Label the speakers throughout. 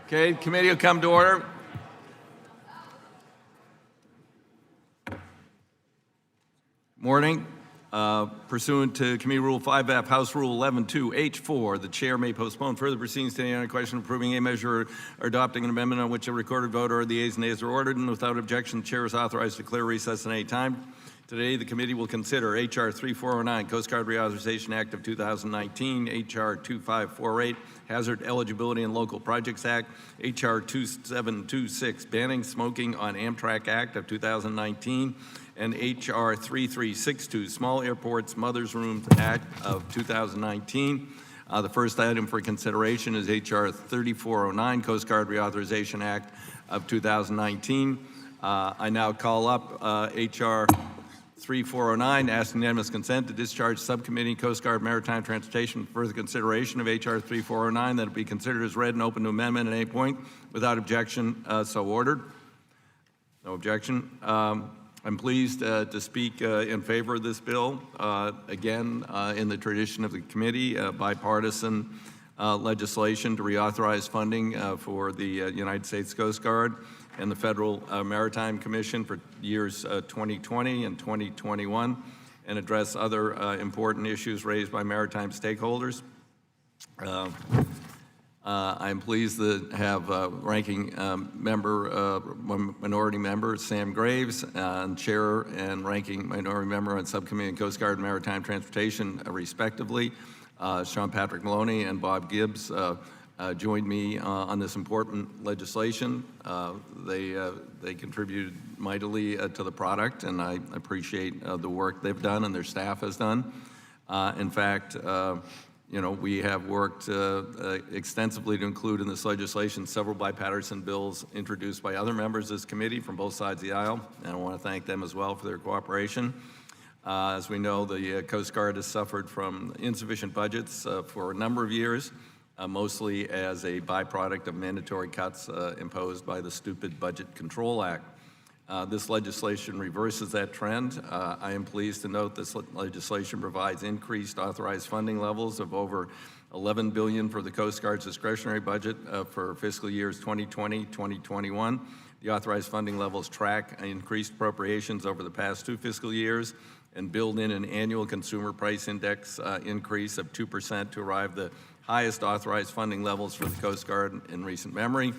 Speaker 1: Okay, committee will come to order. Morning. Pursuant to Committee Rule 5F, House Rule 11-2H4, the chair may postpone further proceedings to any other question approving a measure or adopting an amendment on which a recorded vote or the ayes and nays are ordered, and without objection, the chair is authorized to declare recess at any time. Today, the committee will consider H.R. 3409, Coast Guard Reauthorization Act of 2019, H.R. 2548, Hazard Eligibility and Local Projects Act, H.R. 2726, Banning Smoking on Amtrak Act of 2019, and H.R. 3362, Small Airports Mothers Rooms Act of 2019. The first item for consideration is H.R. 3409, Coast Guard Reauthorization Act of 2019. I now call up H.R. 3409, asking unanimous consent to discharge Subcommittee Coast Guard Maritime Transportation for further consideration of H.R. 3409, that it be considered as read and open to amendment at any point without objection, so ordered. No objection. I'm pleased to speak in favor of this bill. Again, in the tradition of the committee, bipartisan legislation to reauthorize funding for the United States Coast Guard and the Federal Maritime Commission for years 2020 and 2021, and address other important issues raised by maritime stakeholders. I'm pleased to have ranking minority member Sam Graves, and chair and ranking minority member on Subcommittee on Coast Guard and Maritime Transportation, respectively, Sean Patrick Maloney and Bob Gibbs, joined me on this important legislation. They contributed mightily to the product, and I appreciate the work they've done and their staff has done. In fact, we have worked extensively to include in this legislation several bipartisan bills introduced by other members of this committee from both sides of the aisle, and I want to thank them as well for their cooperation. As we know, the Coast Guard has suffered from insufficient budgets for a number of years, mostly as a byproduct of mandatory cuts imposed by the stupid Budget Control Act. This legislation reverses that trend. I am pleased to note this legislation provides increased authorized funding levels of over $11 billion for the Coast Guard's discretionary budget for fiscal years 2020-2021. The authorized funding levels track increased appropriations over the past 2 fiscal years and build in an annual consumer price index increase of 2% to arrive the highest authorized funding levels for the Coast Guard in recent memory.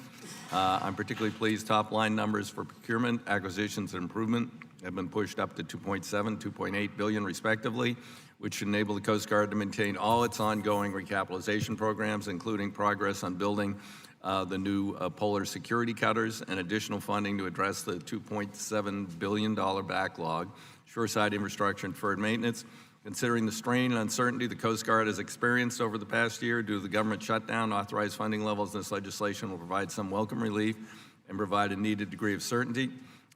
Speaker 1: I'm particularly pleased top-line numbers for procurement, acquisitions, and improvement have been pushed up to $2.7, $2.8 billion respectively, which should enable the Coast Guard to maintain all its ongoing recapitalization programs, including progress on building the new polar security cutters and additional funding to address the $2.7 billion backlog, shoreside infrastructure and deferred maintenance. Considering the strain and uncertainty the Coast Guard has experienced over the past year due to the government shutdown, authorized funding levels in this legislation will provide some welcome relief and provide a needed degree of certainty.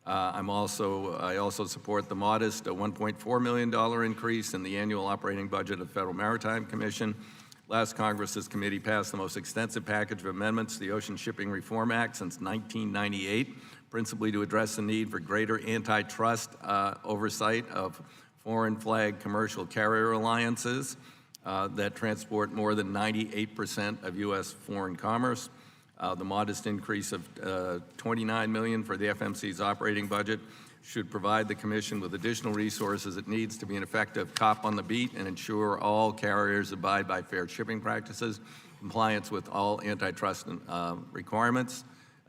Speaker 1: I also support the modest $1.4 million increase in the annual operating budget of the Federal Maritime Commission. Last Congress, this committee passed the most extensive package of amendments to the Ocean Shipping Reform Act since 1998, principally to address the need for greater antitrust oversight of foreign flag commercial carrier alliances that transport more than 98% of U.S. foreign commerce. The modest increase of $29 million for the FMC's operating budget should provide the Commission with additional resources it needs to be an effective cop on the beat and ensure all carriers abide by fair shipping practices, compliance with all antitrust requirements,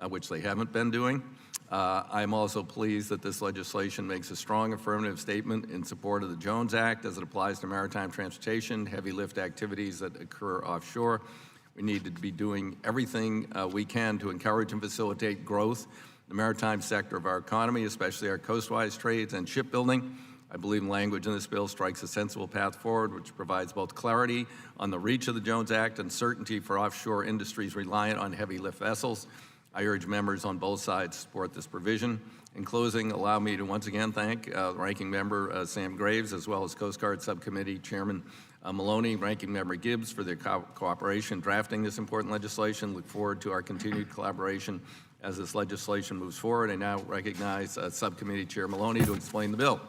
Speaker 1: which they haven't been doing. I'm also pleased that this legislation makes a strong affirmative statement in support of the Jones Act as it applies to maritime transportation, heavy lift activities that occur offshore. We need to be doing everything we can to encourage and facilitate growth in the maritime sector of our economy, especially our coastwise trades and shipbuilding. I believe the language in this bill strikes a sensible path forward, which provides both clarity on the reach of the Jones Act and certainty for offshore industries reliant on heavy lift vessels. I urge members on both sides to support this provision. In closing, allow me to once again thank the Ranking Member Sam Graves, as well as Coast Guard Subcommittee Chairman Maloney, Ranking Member Gibbs for their cooperation drafting this important legislation. Look forward to our continued collaboration as this legislation moves forward. I now recognize Subcommittee Chair Maloney to explain the bill.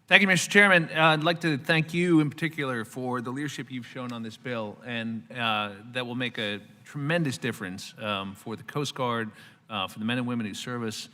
Speaker 2: Thank you, Mr. Chairman. I'd like to thank you in particular for the leadership you've shown on this bill, and that will make a tremendous difference for the Coast Guard, for the men and women who serve us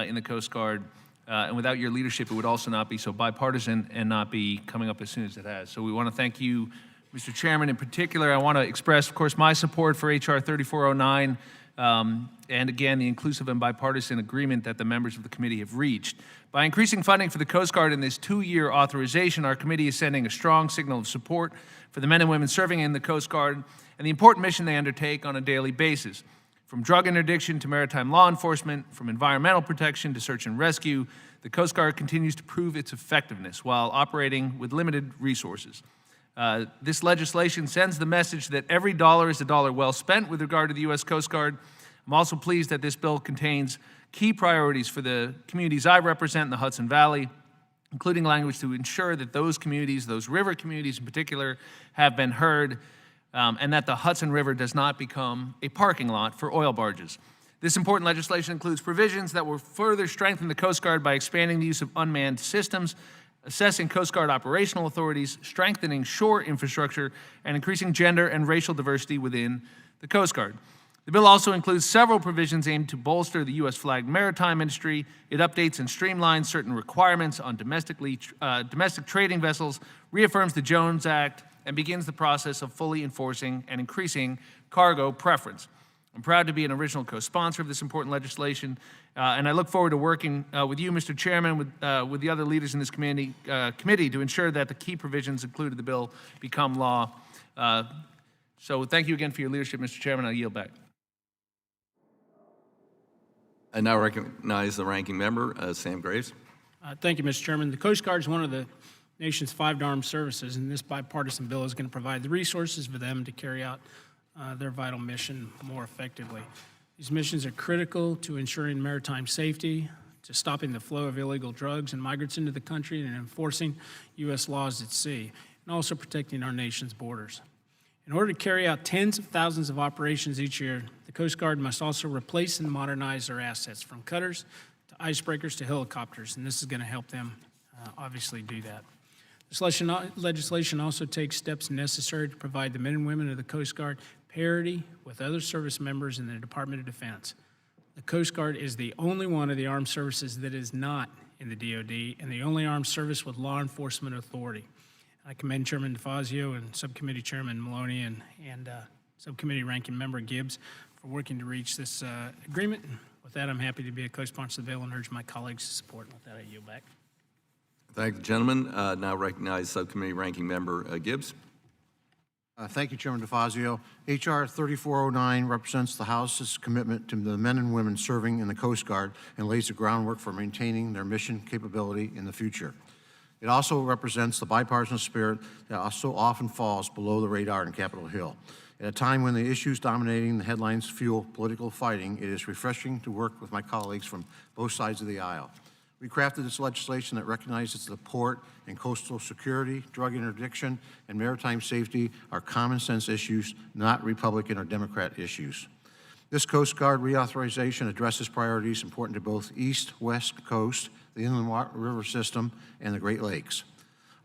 Speaker 2: in the Coast Guard. And without your leadership, it would also not be so bipartisan and not be coming up as soon as it has. So we want to thank you, Mr. Chairman. In particular, I want to express, of course, my support for H.R. 3409, and again, the inclusive and bipartisan agreement that the members of the committee have reached. By increasing funding for the Coast Guard in this 2-year authorization, our committee is sending a strong signal of support for the men and women serving in the Coast Guard and the important mission they undertake on a daily basis. From drug interdiction to maritime law enforcement, from environmental protection to search and rescue, the Coast Guard continues to prove its effectiveness while operating with limited resources. This legislation sends the message that every dollar is a dollar well spent with regard to the U.S. Coast Guard. I'm also pleased that this bill contains key priorities for the communities I represent in the Hudson Valley, including language to ensure that those communities, those river communities in particular, have been heard, and that the Hudson River does not become a parking lot for oil barges. This important legislation includes provisions that will further strengthen the Coast Guard by expanding the use of unmanned systems, assessing Coast Guard operational authorities, strengthening shore infrastructure, and increasing gender and racial diversity within the Coast Guard. The bill also includes several provisions aimed to bolster the U.S. flagged maritime industry. It updates and streamlines certain requirements on domestic trading vessels, reaffirms the Jones Act, and begins the process of fully enforcing and increasing cargo preference. I'm proud to be an original co-sponsor of this important legislation, and I look forward to working with you, Mr. Chairman, with the other leaders in this committee to ensure that the key provisions included in the bill become law. So thank you again for your leadership, Mr. Chairman. I'll yield back.
Speaker 1: I now recognize the ranking member, Sam Graves.
Speaker 3: Thank you, Mr. Chairman. The Coast Guard is one of the nation's 5 armed services, and this bipartisan bill is going to provide the resources for them to carry out their vital mission more effectively. These missions are critical to ensuring maritime safety, to stopping the flow of illegal drugs and migrants into the country, and enforcing U.S. laws at sea, and also protecting our nation's borders. In order to carry out tens of thousands of operations each year, the Coast Guard must also replace and modernize their assets, from cutters to icebreakers to helicopters, and this is going to help them obviously do that. This legislation also takes steps necessary to provide the men and women of the Coast Guard parity with other service members in the Department of Defense. The Coast Guard is the only one of the armed services that is not in the DoD, and the only armed service with law enforcement authority. I commend Chairman DeFazio and Subcommittee Chairman Maloney and Subcommittee Ranking Member Gibbs for working to reach this agreement. And with that, I'm happy to be a co-sponsor of the bill and urge my colleagues to support. And with that, I yield back.
Speaker 1: Thank you, gentlemen. Now recognize Subcommittee Ranking Member Gibbs.
Speaker 4: Thank you, Chairman DeFazio. H.R. 3409 represents the House's commitment to the men and women serving in the Coast Guard and lays the groundwork for maintaining their mission capability in the future. It also represents the bipartisan spirit that so often falls below the radar in Capitol Hill. At a time when the issues dominating the headlines fuel political fighting, it is refreshing to work with my colleagues from both sides of the aisle. We crafted this legislation that recognizes the port and coastal security, drug interdiction, and maritime safety are common sense issues, not Republican or Democrat issues. This Coast Guard reauthorization addresses priorities important to both East-West Coast, the Inland River System, and the Great Lakes.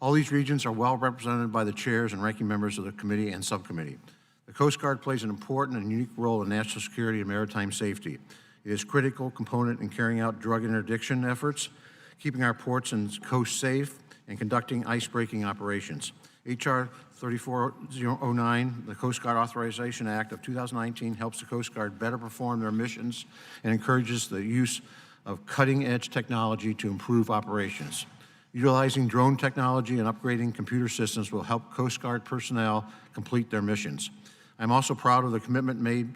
Speaker 4: All these regions are well represented by the chairs and ranking members of the committee and subcommittee. The Coast Guard plays an important and unique role in national security and maritime safety. It is a critical component in carrying out drug interdiction efforts, keeping our ports and coasts safe, and conducting ice-breaking operations. H.R. 3409, the Coast Guard Authorization Act of 2019, helps the Coast Guard better perform their missions and encourages the use of cutting-edge technology to improve operations. Utilizing drone technology and upgrading computer systems will help Coast Guard personnel complete their missions. I'm also proud of the commitment made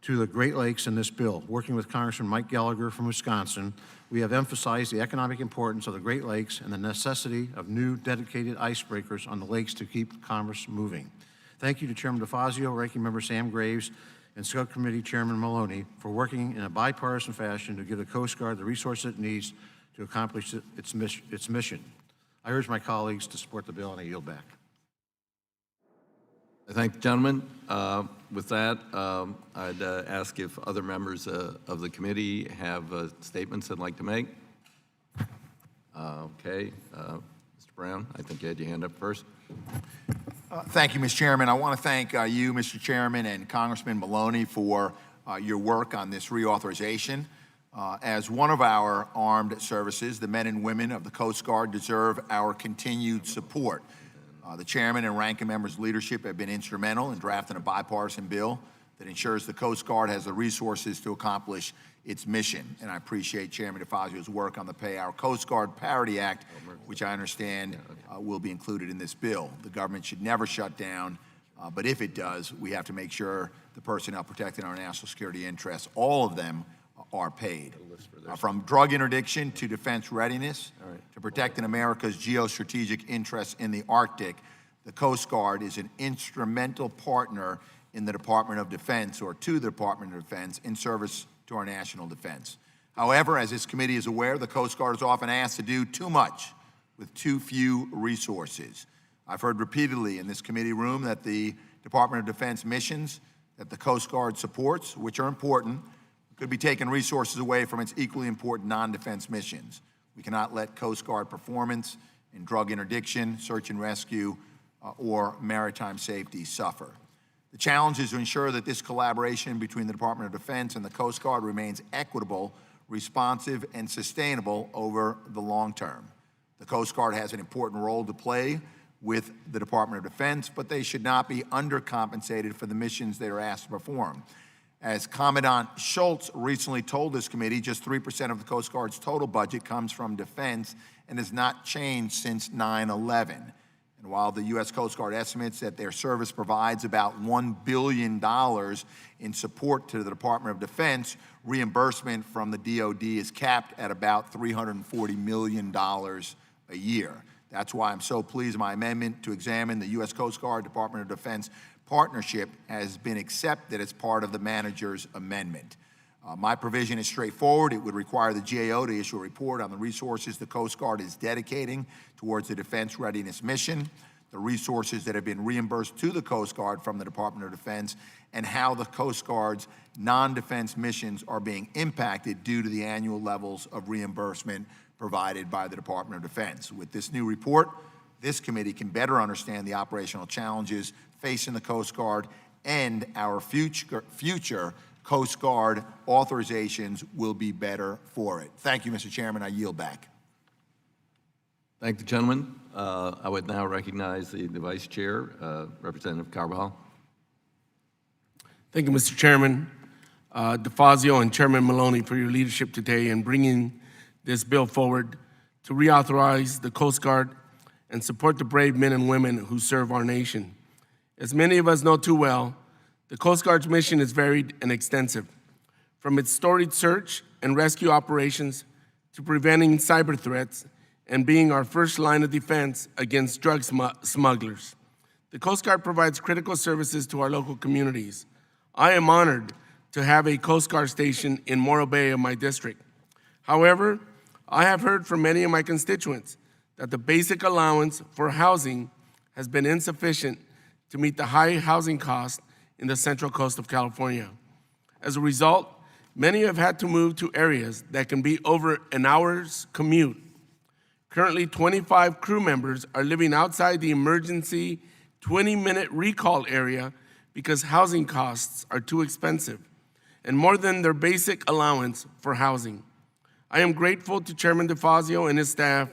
Speaker 4: to the Great Lakes in this bill. Working with Congressman Mike Gallagher from Wisconsin, we have emphasized the economic importance of the Great Lakes and the necessity of new dedicated icebreakers on the lakes to keep commerce moving. Thank you to Chairman DeFazio, Ranking Member Sam Graves, and Subcommittee Chairman Maloney for working in a bipartisan fashion to give the Coast Guard the resources it needs to accomplish its mission. I urge my colleagues to support the bill, and I yield back.
Speaker 1: I thank the gentleman. With that, I'd ask if other members of the committee have statements they'd like to make. Okay. Mr. Brown, I think you had your hand up first.
Speaker 5: Thank you, Mr. Chairman. I want to thank you, Mr. Chairman, and Congressman Maloney for your work on this reauthorization. As one of our armed services, the men and women of the Coast Guard deserve our continued support. The chairman and ranking members' leadership have been instrumental in drafting a bipartisan bill that ensures the Coast Guard has the resources to accomplish its mission. And I appreciate Chairman DeFazio's work on the Pay Our Coast Guard Parity Act, which I understand will be included in this bill. The government should never shut down, but if it does, we have to make sure the personnel protecting our national security interests, all of them, are paid. From drug interdiction to defense readiness to protecting America's geostrategic interests in the Arctic, the Coast Guard is an instrumental partner in the Department of Defense, or to the Department of Defense, in service to our national defense. However, as this committee is aware, the Coast Guard is often asked to do too much with too few resources. I've heard repeatedly in this committee room that the Department of Defense missions that the Coast Guard supports, which are important, could be taking resources away from its equally important non-defense missions. We cannot let Coast Guard performance in drug interdiction, search and rescue, or maritime safety suffer. The challenge is to ensure that this collaboration between the Department of Defense and the Coast Guard remains equitable, responsive, and sustainable over the long term. The Coast Guard has an important role to play with the Department of Defense, but they should not be undercompensated for the missions they are asked to perform. As Commandant Schultz recently told this committee, just 3% of the Coast Guard's total budget comes from defense and has not changed since 9/11. And while the U.S. Coast Guard estimates that their service provides about $1 billion in support to the Department of Defense, reimbursement from the DoD is capped at about $340 million a year. That's why I'm so pleased my amendment to examine the U.S. Coast Guard Department of Defense partnership has been accepted as part of the manager's amendment. My provision is straightforward. It would require the GAO to issue a report on the resources the Coast Guard is dedicating towards the defense readiness mission, the resources that have been reimbursed to the Coast Guard from the Department of Defense, and how the Coast Guard's non-defense missions are being impacted due to the annual levels of reimbursement provided by the Department of Defense. With this new report, this committee can better understand the operational challenges facing the Coast Guard, and our future Coast Guard authorizations will be better for it. Thank you, Mr. Chairman. I yield back.
Speaker 1: Thank the gentleman. I would now recognize the Vice Chair, Representative Carbajal.
Speaker 6: Thank you, Mr. Chairman, DeFazio and Chairman Maloney, for your leadership today in bringing this bill forward to reauthorize the Coast Guard and support the brave men and women who serve our nation. As many of us know too well, the Coast Guard's mission is varied and extensive, from its storied search and rescue operations to preventing cyber threats and being our first line of defense against drug smugglers. The Coast Guard provides critical services to our local communities. I am honored to have a Coast Guard station in Morro Bay of my district. However, I have heard from many of my constituents that the basic allowance for housing has been insufficient to meet the high housing costs in the Central Coast of California. As a result, many have had to move to areas that can be over an hour's commute. Currently, 25 crew members are living outside the emergency 20-minute recall area because housing costs are too expensive and more than their basic allowance for housing. I am grateful to Chairman DeFazio and his staff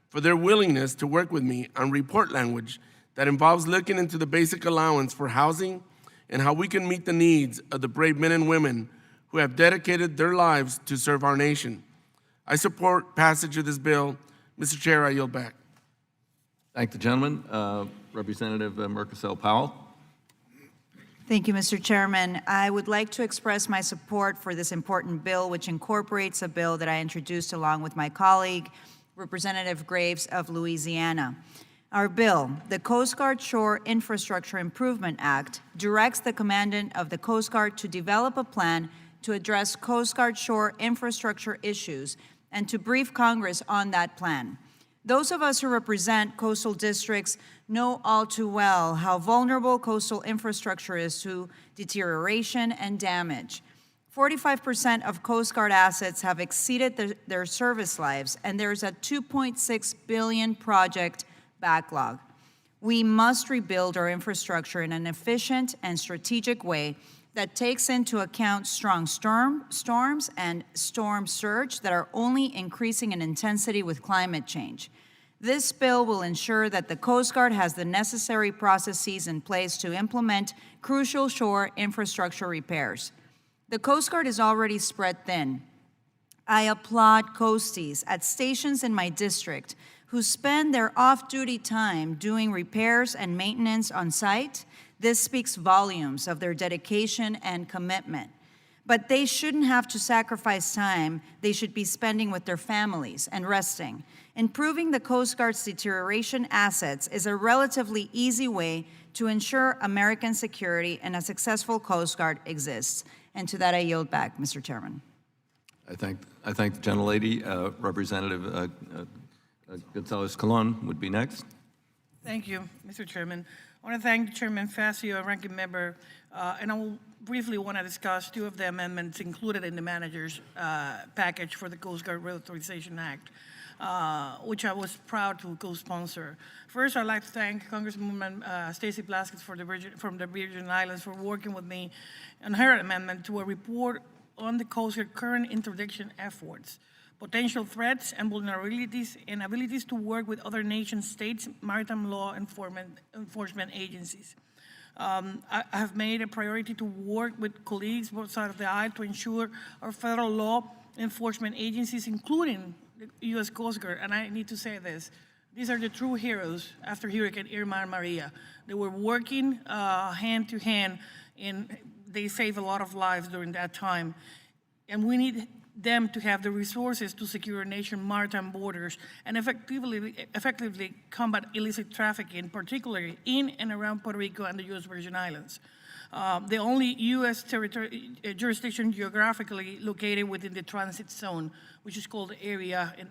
Speaker 6: for their willingness to work with me on report language that involves looking into the basic allowance for housing and how we can meet the needs of the brave men and women who have dedicated their lives to serve our nation. I support passage of this bill. Mr. Chair, I yield back.
Speaker 1: Thank the gentleman. Representative Mercoselle Powell.
Speaker 7: Thank you, Mr. Chairman. I would like to express my support for this important bill, which incorporates a bill that I introduced along with my colleague, Representative Graves of Louisiana. Our bill, the Coast Guard Shore Infrastructure Improvement Act, directs the Commandant of the Coast Guard to develop a plan to address Coast Guard shore infrastructure issues and to brief Congress on that plan. Those of us who represent coastal districts know all too well how vulnerable coastal infrastructure is to deterioration and damage. 45% of Coast Guard assets have exceeded their service lives, and there's a $2.6 billion project backlog. We must rebuild our infrastructure in an efficient and strategic way that takes into account strong storms and storm surge that are only increasing in intensity with climate change. This bill will ensure that the Coast Guard has the necessary processes in place to implement crucial shore infrastructure repairs. The Coast Guard is already spread thin. I applaud coasties at stations in my district who spend their off-duty time doing repairs and maintenance on site. This speaks volumes of their dedication and commitment. But they shouldn't have to sacrifice time they should be spending with their families and resting. Improving the Coast Guard's deterioration assets is a relatively easy way to ensure American security and a successful Coast Guard exists. And to that I yield back, Mr. Chairman.
Speaker 1: I thank the gentlelady. Representative Gonzalez Colon would be next.
Speaker 8: Thank you, Mr. Chairman. I want to thank Chairman Facio and Ranking Member, and I will briefly want to discuss two of the amendments included in the manager's package for the Coast Guard Reauthorization Act, which I was proud to co-sponsor. First, I'd like to thank Congresswoman Stacey Plaskett from the Virgin Islands for working with me on her amendment to a report on the Coast Guard current interdiction efforts, potential threats and vulnerabilities, and abilities to work with other nation states' maritime law enforcement agencies. I have made a priority to work with colleagues both sides of the aisle to ensure our federal law enforcement agencies, including the U.S. Coast Guard, and I need to say this, these are the true heroes after Hurricane Irma and Maria. They were working hand to hand, and they saved a lot of lives during that time. And we need them to have the resources to secure our nation's maritime borders and effectively combat illicit trafficking, particularly in and around Puerto Rico and the U.S. Virgin Islands. The only U.S. jurisdiction geographically located within the transit zone, which is called the area in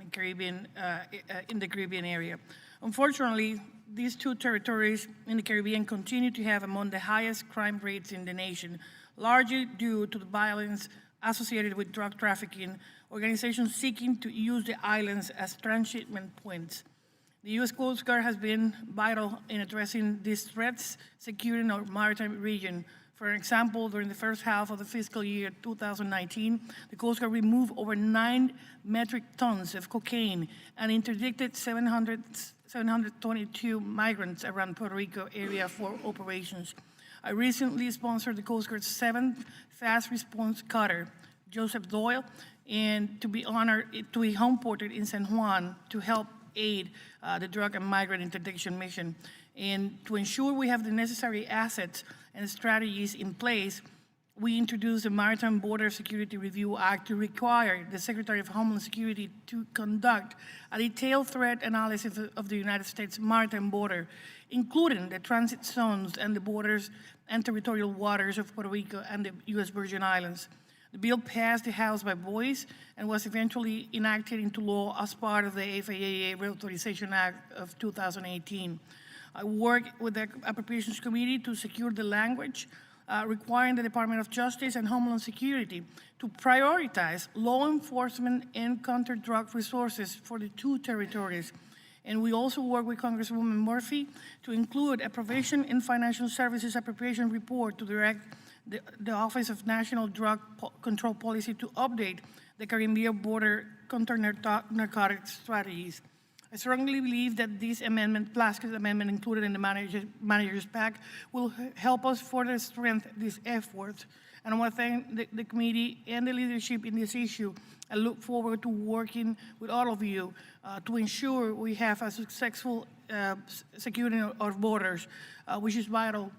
Speaker 8: the Caribbean area. Unfortunately, these two territories in the Caribbean continue to have among the highest crime rates in the nation, largely due to the violence associated with drug trafficking, organizations seeking to use the islands as transshipment points. The U.S. Coast Guard has been vital in addressing these threats, securing our maritime region. For example, during the first half of the fiscal year 2019, the Coast Guard removed over 9 metric tons of cocaine and interdicted 722 migrants around Puerto Rico area for operations. I recently sponsored the Coast Guard's 7th fast response cutter, Joseph Doyle, and to be honored to be home ported in San Juan to help aid the drug and migrant interdiction mission. And to ensure we have the necessary assets and strategies in place, we introduced the Maritime Border Security Review Act to require the Secretary of Homeland Security to conduct a detailed threat analysis of the United States maritime border, including the transit zones and the borders and territorial waters of Puerto Rico and the U.S. Virgin Islands. The bill passed the House by voice and was eventually enacted into law as part of the FAA Reauthorization Act of 2018. I worked with the Appropriations Committee to secure the language requiring the Department of Justice and Homeland Security to prioritize law enforcement and counter-drug resources for the two territories. And we also work with Congresswoman Murphy to include a provision in Financial Services Appropriation Report to direct the Office of National Drug Control Policy to update the Caribbean border counter-narcotics strategies. I strongly believe that this amendment, Plaskett's amendment included in the manager's pack, will help us further strengthen these efforts. And I want to thank the committee and the leadership in this issue. I look forward to working with all of you to ensure we have a successful security of our borders, which is vital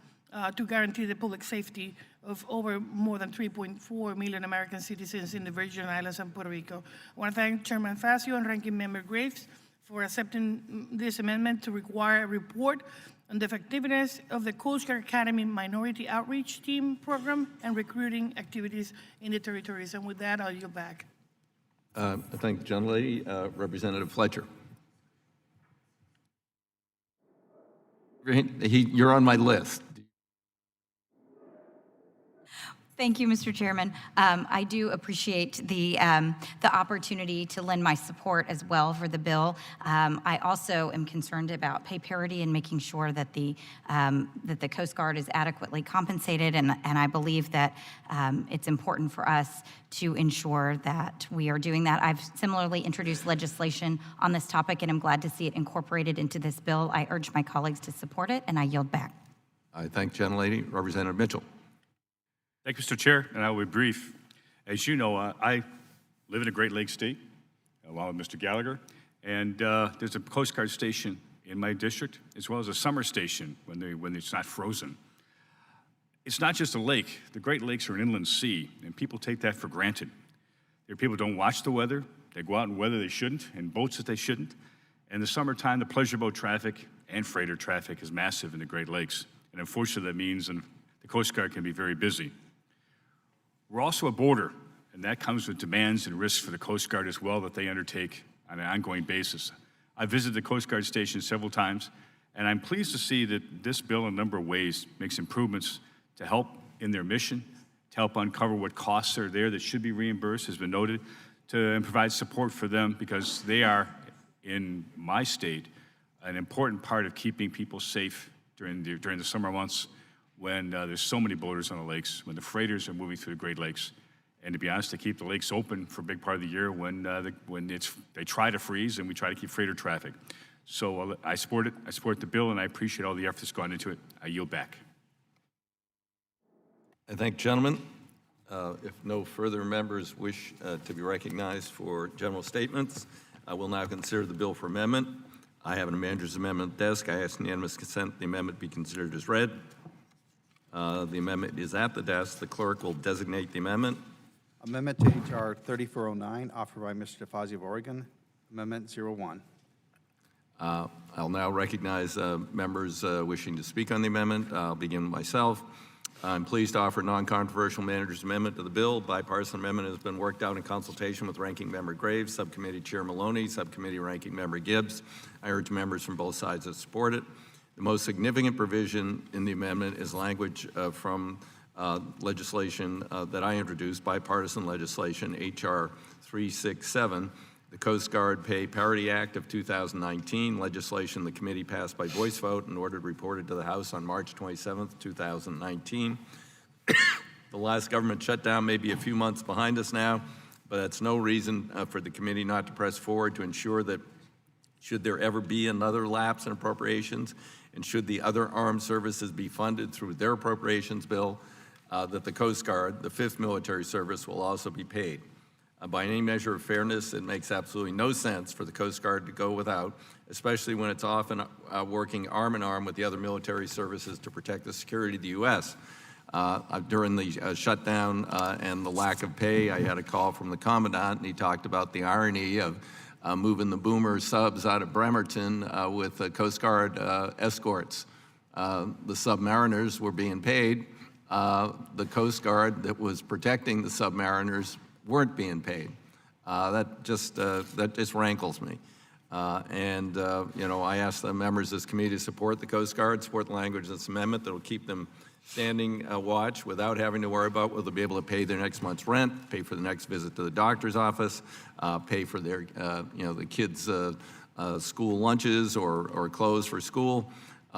Speaker 8: to guarantee the public safety of more than 3.4 million American citizens in the Virgin Islands and Puerto Rico. I want to thank Chairman Facio and Ranking Member Graves for accepting this amendment to require a report on the effectiveness of the Coast Guard Academy Minority Outreach Team program and recruiting activities in the territories. And with that, I'll yield back.
Speaker 1: I thank the gentlelady. Representative Fletcher. You're on my list.
Speaker 9: Thank you, Mr. Chairman. I do appreciate the opportunity to lend my support as well for the bill. I also am concerned about pay parity and making sure that the Coast Guard is adequately compensated, and I believe that it's important for us to ensure that we are doing that. I've similarly introduced legislation on this topic, and I'm glad to see it incorporated into this bill. I urge my colleagues to support it, and I yield back.
Speaker 1: I thank the gentlelady. Representative Mitchell.
Speaker 10: Thank you, Mr. Chair, and I will be brief. As you know, I live in a Great Lakes state, along with Mr. Gallagher, and there's a Coast Guard station in my district, as well as a summer station when it's not frozen. It's not just a lake. The Great Lakes are an inland sea, and people take that for granted. There are people who don't watch the weather. They go out in weather they shouldn't, in boats that they shouldn't. In the summertime, the pleasure boat traffic and freighter traffic is massive in the Great Lakes, and unfortunately that means the Coast Guard can be very busy. We're also a border, and that comes with demands and risks for the Coast Guard as well that they undertake on an ongoing basis. I visited the Coast Guard station several times, and I'm pleased to see that this bill in a number of ways makes improvements to help in their mission, to help uncover what costs are there that should be reimbursed, has been noted, and provide support for them because they are, in my state, an important part of keeping people safe during the summer months when there's so many boaters on the lakes, when the freighters are moving through the Great Lakes. And to be honest, to keep the lakes open for a big part of the year when they try to freeze and we try to keep freighter traffic. So I support it. I support the bill, and I appreciate all the effort that's gone into it. I yield back.
Speaker 1: I thank gentlemen. If no further members wish to be recognized for general statements, I will now consider the bill for amendment. I have an manager's amendment desk. I ask unanimous consent the amendment be considered as read. The amendment is at the desk. The clerk will designate the amendment.
Speaker 11: Amendment to H.R. 3409, offered by Mr. DeFazio of Oregon. Amendment 01.
Speaker 1: I'll now recognize members wishing to speak on the amendment. I'll begin myself. I'm pleased to offer non-controversial manager's amendment to the bill. Bipartisan amendment has been worked out in consultation with Ranking Member Graves, Subcommittee Chair Maloney, Subcommittee Ranking Member Gibbs. I urge members from both sides to support it. The most significant provision in the amendment is language from legislation that I introduced, bipartisan legislation, H.R. 367, the Coast Guard Pay Parity Act of 2019, legislation the committee passed by voice vote and ordered reported to the House on March 27, 2019. The last government shutdown may be a few months behind us now, but that's no reason for the committee not to press forward to ensure that should there ever be another lapse in appropriations, and should the other armed services be funded through their appropriations bill, that the Coast Guard, the 5th Military Service, will also be paid. By any measure of fairness, it makes absolutely no sense for the Coast Guard to go without, especially when it's often working arm in arm with the other military services to protect the security of the U.S. During the shutdown and the lack of pay, I had a call from the Commandant, and he talked about the irony of moving the Boomer subs out of Bremerton with Coast Guard escorts. The submariners were being paid. The Coast Guard that was protecting the submariners weren't being paid. That just rankles me. You know, I ask the members of this committee to support the Coast Guard, support the language of this amendment that will keep them standing watch without having to worry about whether they'll be able to pay their next month's rent, pay for the next visit to the doctor's office, pay for their, you know, the kids' school lunches or clothes for school.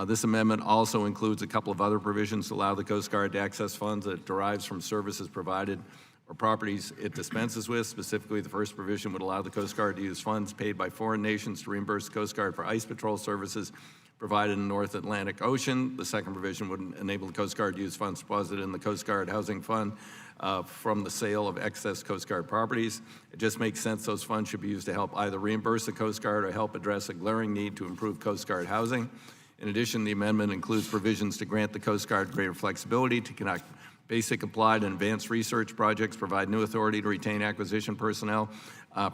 Speaker 1: This amendment also includes a couple of other provisions to allow the Coast Guard to access funds that it derives from services provided or properties it dispenses with. Specifically, the first provision would allow the Coast Guard to use funds paid by foreign nations to reimburse the Coast Guard for ice patrol services provided in the North Atlantic Ocean. The second provision would enable the Coast Guard to use funds deposited in the Coast Guard Housing Fund from the sale of excess Coast Guard properties. It just makes sense those funds should be used to help either reimburse the Coast Guard or help address a glaring need to improve Coast Guard housing. In addition, the amendment includes provisions to grant the Coast Guard greater flexibility to conduct basic, applied, and advanced research projects, provide new authority to retain acquisition personnel,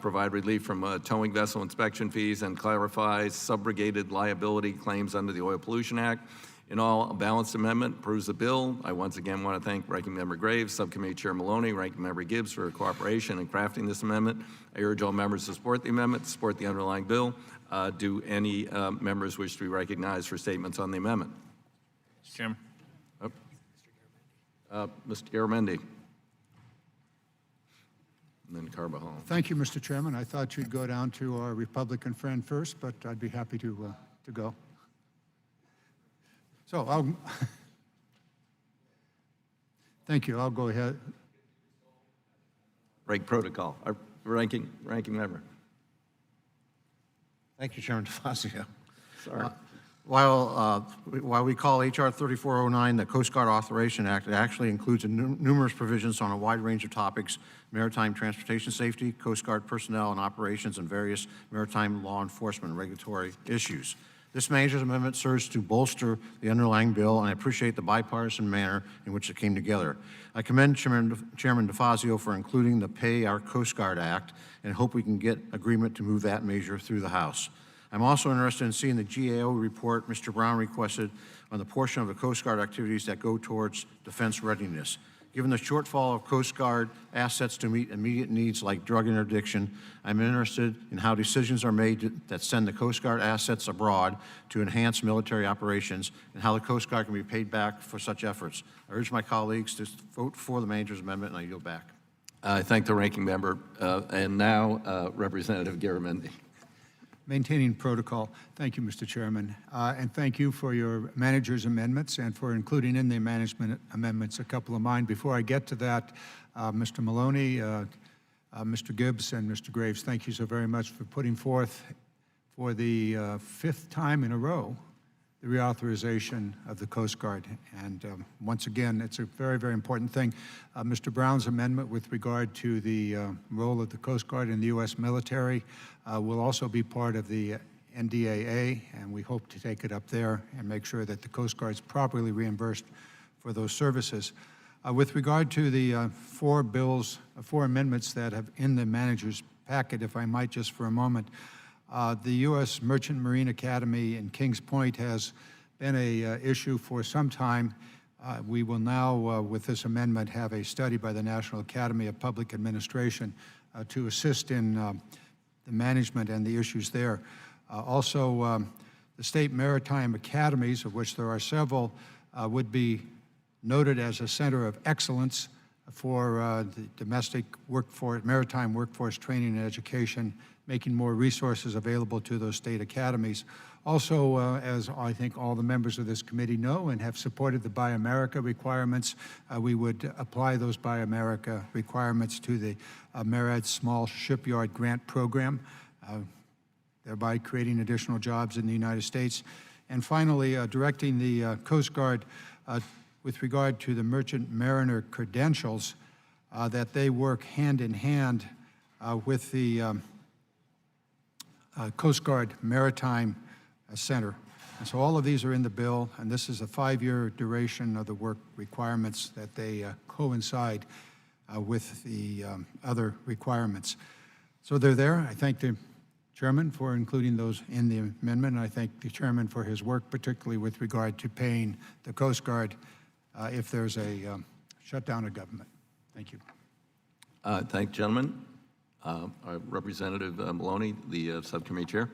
Speaker 1: provide relief from towing vessel inspection fees, and clarify subrogated liability claims under the Oil Pollution Act. In all, a balanced amendment approves the bill. I once again want to thank Ranking Member Graves, Subcommittee Chair Maloney, Ranking Member Gibbs for cooperation in crafting this amendment. I urge all members to support the amendment, support the underlying bill. Do any members wish to be recognized for statements on the amendment?
Speaker 2: Mr. Chairman.
Speaker 1: Mr. Garamendi. And then Carbajal.
Speaker 12: Thank you, Mr. Chairman. I thought you'd go down to our Republican friend first, but I'd be happy to go. So thank you. I'll go ahead.
Speaker 1: Break protocol. Ranking member.
Speaker 4: Thank you, Chairman DeFazio.
Speaker 1: Sorry.
Speaker 4: While we call H.R. 3409 the Coast Guard Authorization Act, it actually includes numerous provisions on a wide range of topics: maritime transportation safety, Coast Guard personnel and operations, and various maritime law enforcement and regulatory issues. This manager's amendment serves to bolster the underlying bill, and I appreciate the bipartisan manner in which it came together. I commend Chairman DeFazio for including the Pay Our Coast Guard Act and hope we can get agreement to move that measure through the House. I'm also interested in seeing the GAO report Mr. Brown requested on the portion of the Coast Guard activities that go towards defense readiness. Given the shortfall of Coast Guard assets to meet immediate needs like drug interdiction, I'm interested in how decisions are made that send the Coast Guard assets abroad to enhance military operations and how the Coast Guard can be paid back for such efforts. I urge my colleagues to vote for the manager's amendment, and I yield back.
Speaker 1: I thank the ranking member. And now Representative Garamendi.
Speaker 12: Maintaining protocol. Thank you, Mr. Chairman. And thank you for your manager's amendments and for including in the management amendments a couple of mine. Before I get to that, Mr. Maloney, Mr. Gibbs, and Mr. Graves, thank you so very much for putting forth for the 5th time in a row the reauthorization of the Coast Guard. And once again, it's a very, very important thing. Mr. Brown's amendment with regard to the role of the Coast Guard in the U.S. military will also be part of the NDAA, and we hope to take it up there and make sure that the Coast Guard is properly reimbursed for those services. With regard to the 4 amendments that have in the manager's packet, if I might just for a moment, the U.S. Merchant Marine Academy in Kings Point has been a issue for some time. We will now, with this amendment, have a study by the National Academy of Public Administration to assist in the management and the issues there. Also, the state maritime academies, of which there are several, would be noted as a center of excellence for the domestic workforce, maritime workforce training and education, making more resources available to those state academies. Also, as I think all the members of this committee know and have supported the Buy America requirements, we would apply those Buy America requirements to the MARAD Small Shipyard Grant Program, thereby creating additional jobs in the United States. And finally, directing the Coast Guard with regard to the merchant mariner credentials, that they work hand in hand with the Coast Guard Maritime Center. And so all of these are in the bill, and this is a 5-year duration of the work requirements that they coincide with the other requirements. So they're there. I thank the Chairman for including those in the amendment, and I thank the Chairman for his work, particularly with regard to paying the Coast Guard if there's a shutdown of government. Thank you.
Speaker 1: Thank you, gentlemen. Representative Maloney, the subcommittee chair.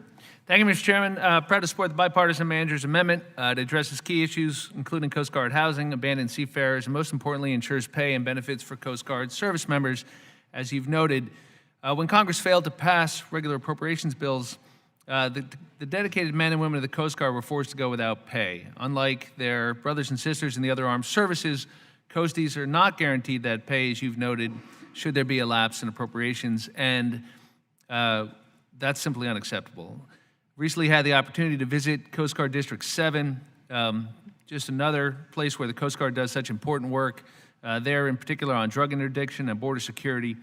Speaker 2: Thank you, Mr. Chairman. Proud to support the bipartisan manager's amendment. It addresses key issues, including Coast Guard housing, abandoned seafarers, and most importantly, ensures pay and benefits for Coast Guard service members. As you've noted, when Congress failed to pass regular appropriations bills, the dedicated men and women of the Coast Guard were forced to go without pay. Unlike their brothers and sisters in the other armed services, Coasties are not guaranteed that pay, as you've noted, should there be a lapse in appropriations, and that's simply unacceptable. Recently had the opportunity to visit Coast Guard District 7, just another place where the Coast Guard does such important work, there in particular on drug interdiction and border security.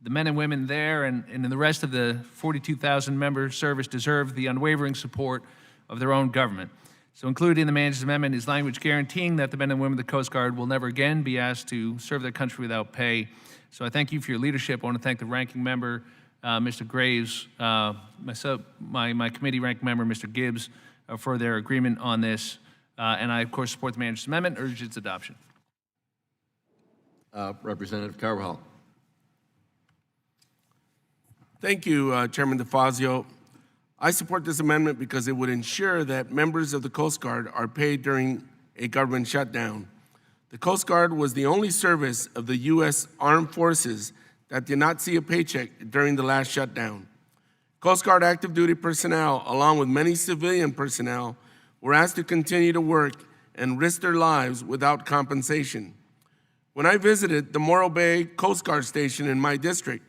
Speaker 2: The men and women there and in the rest of the 42,000 member service deserve the unwavering support of their own government. So included in the manager's amendment is language guaranteeing that the men and women of the Coast Guard will never again be asked to serve their country without pay. So I thank you for your leadership. I want to thank the ranking member, Mr. Graves, my committee ranking member, Mr. Gibbs, for their agreement on this. And I, of course, support the manager's amendment, urge its adoption.
Speaker 1: Representative Carbajal.
Speaker 6: Thank you, Chairman DeFazio. I support this amendment because it would ensure that members of the Coast Guard are paid during a government shutdown. The Coast Guard was the only service of the U.S. Armed Forces that did not see a paycheck during the last shutdown. Coast Guard active duty personnel, along with many civilian personnel, were asked to continue to work and risk their lives without compensation. When I visited the Morro Bay Coast Guard station in my district,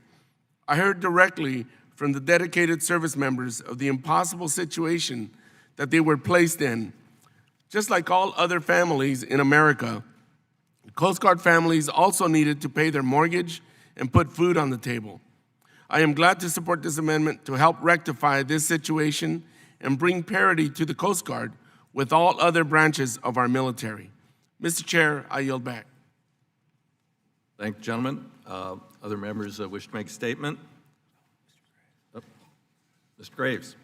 Speaker 6: I heard directly from the dedicated service members of the impossible situation that they were placed in. Just like all other families in America, Coast Guard families also needed to pay their mortgage and put food on the table. I am glad to support this amendment to help rectify this situation and bring parity to the Coast Guard with all other branches of our military. Mr. Chair, I yield back.
Speaker 1: Thank you, gentlemen. Other members wish to make a statement? Oh, Mr. Graves.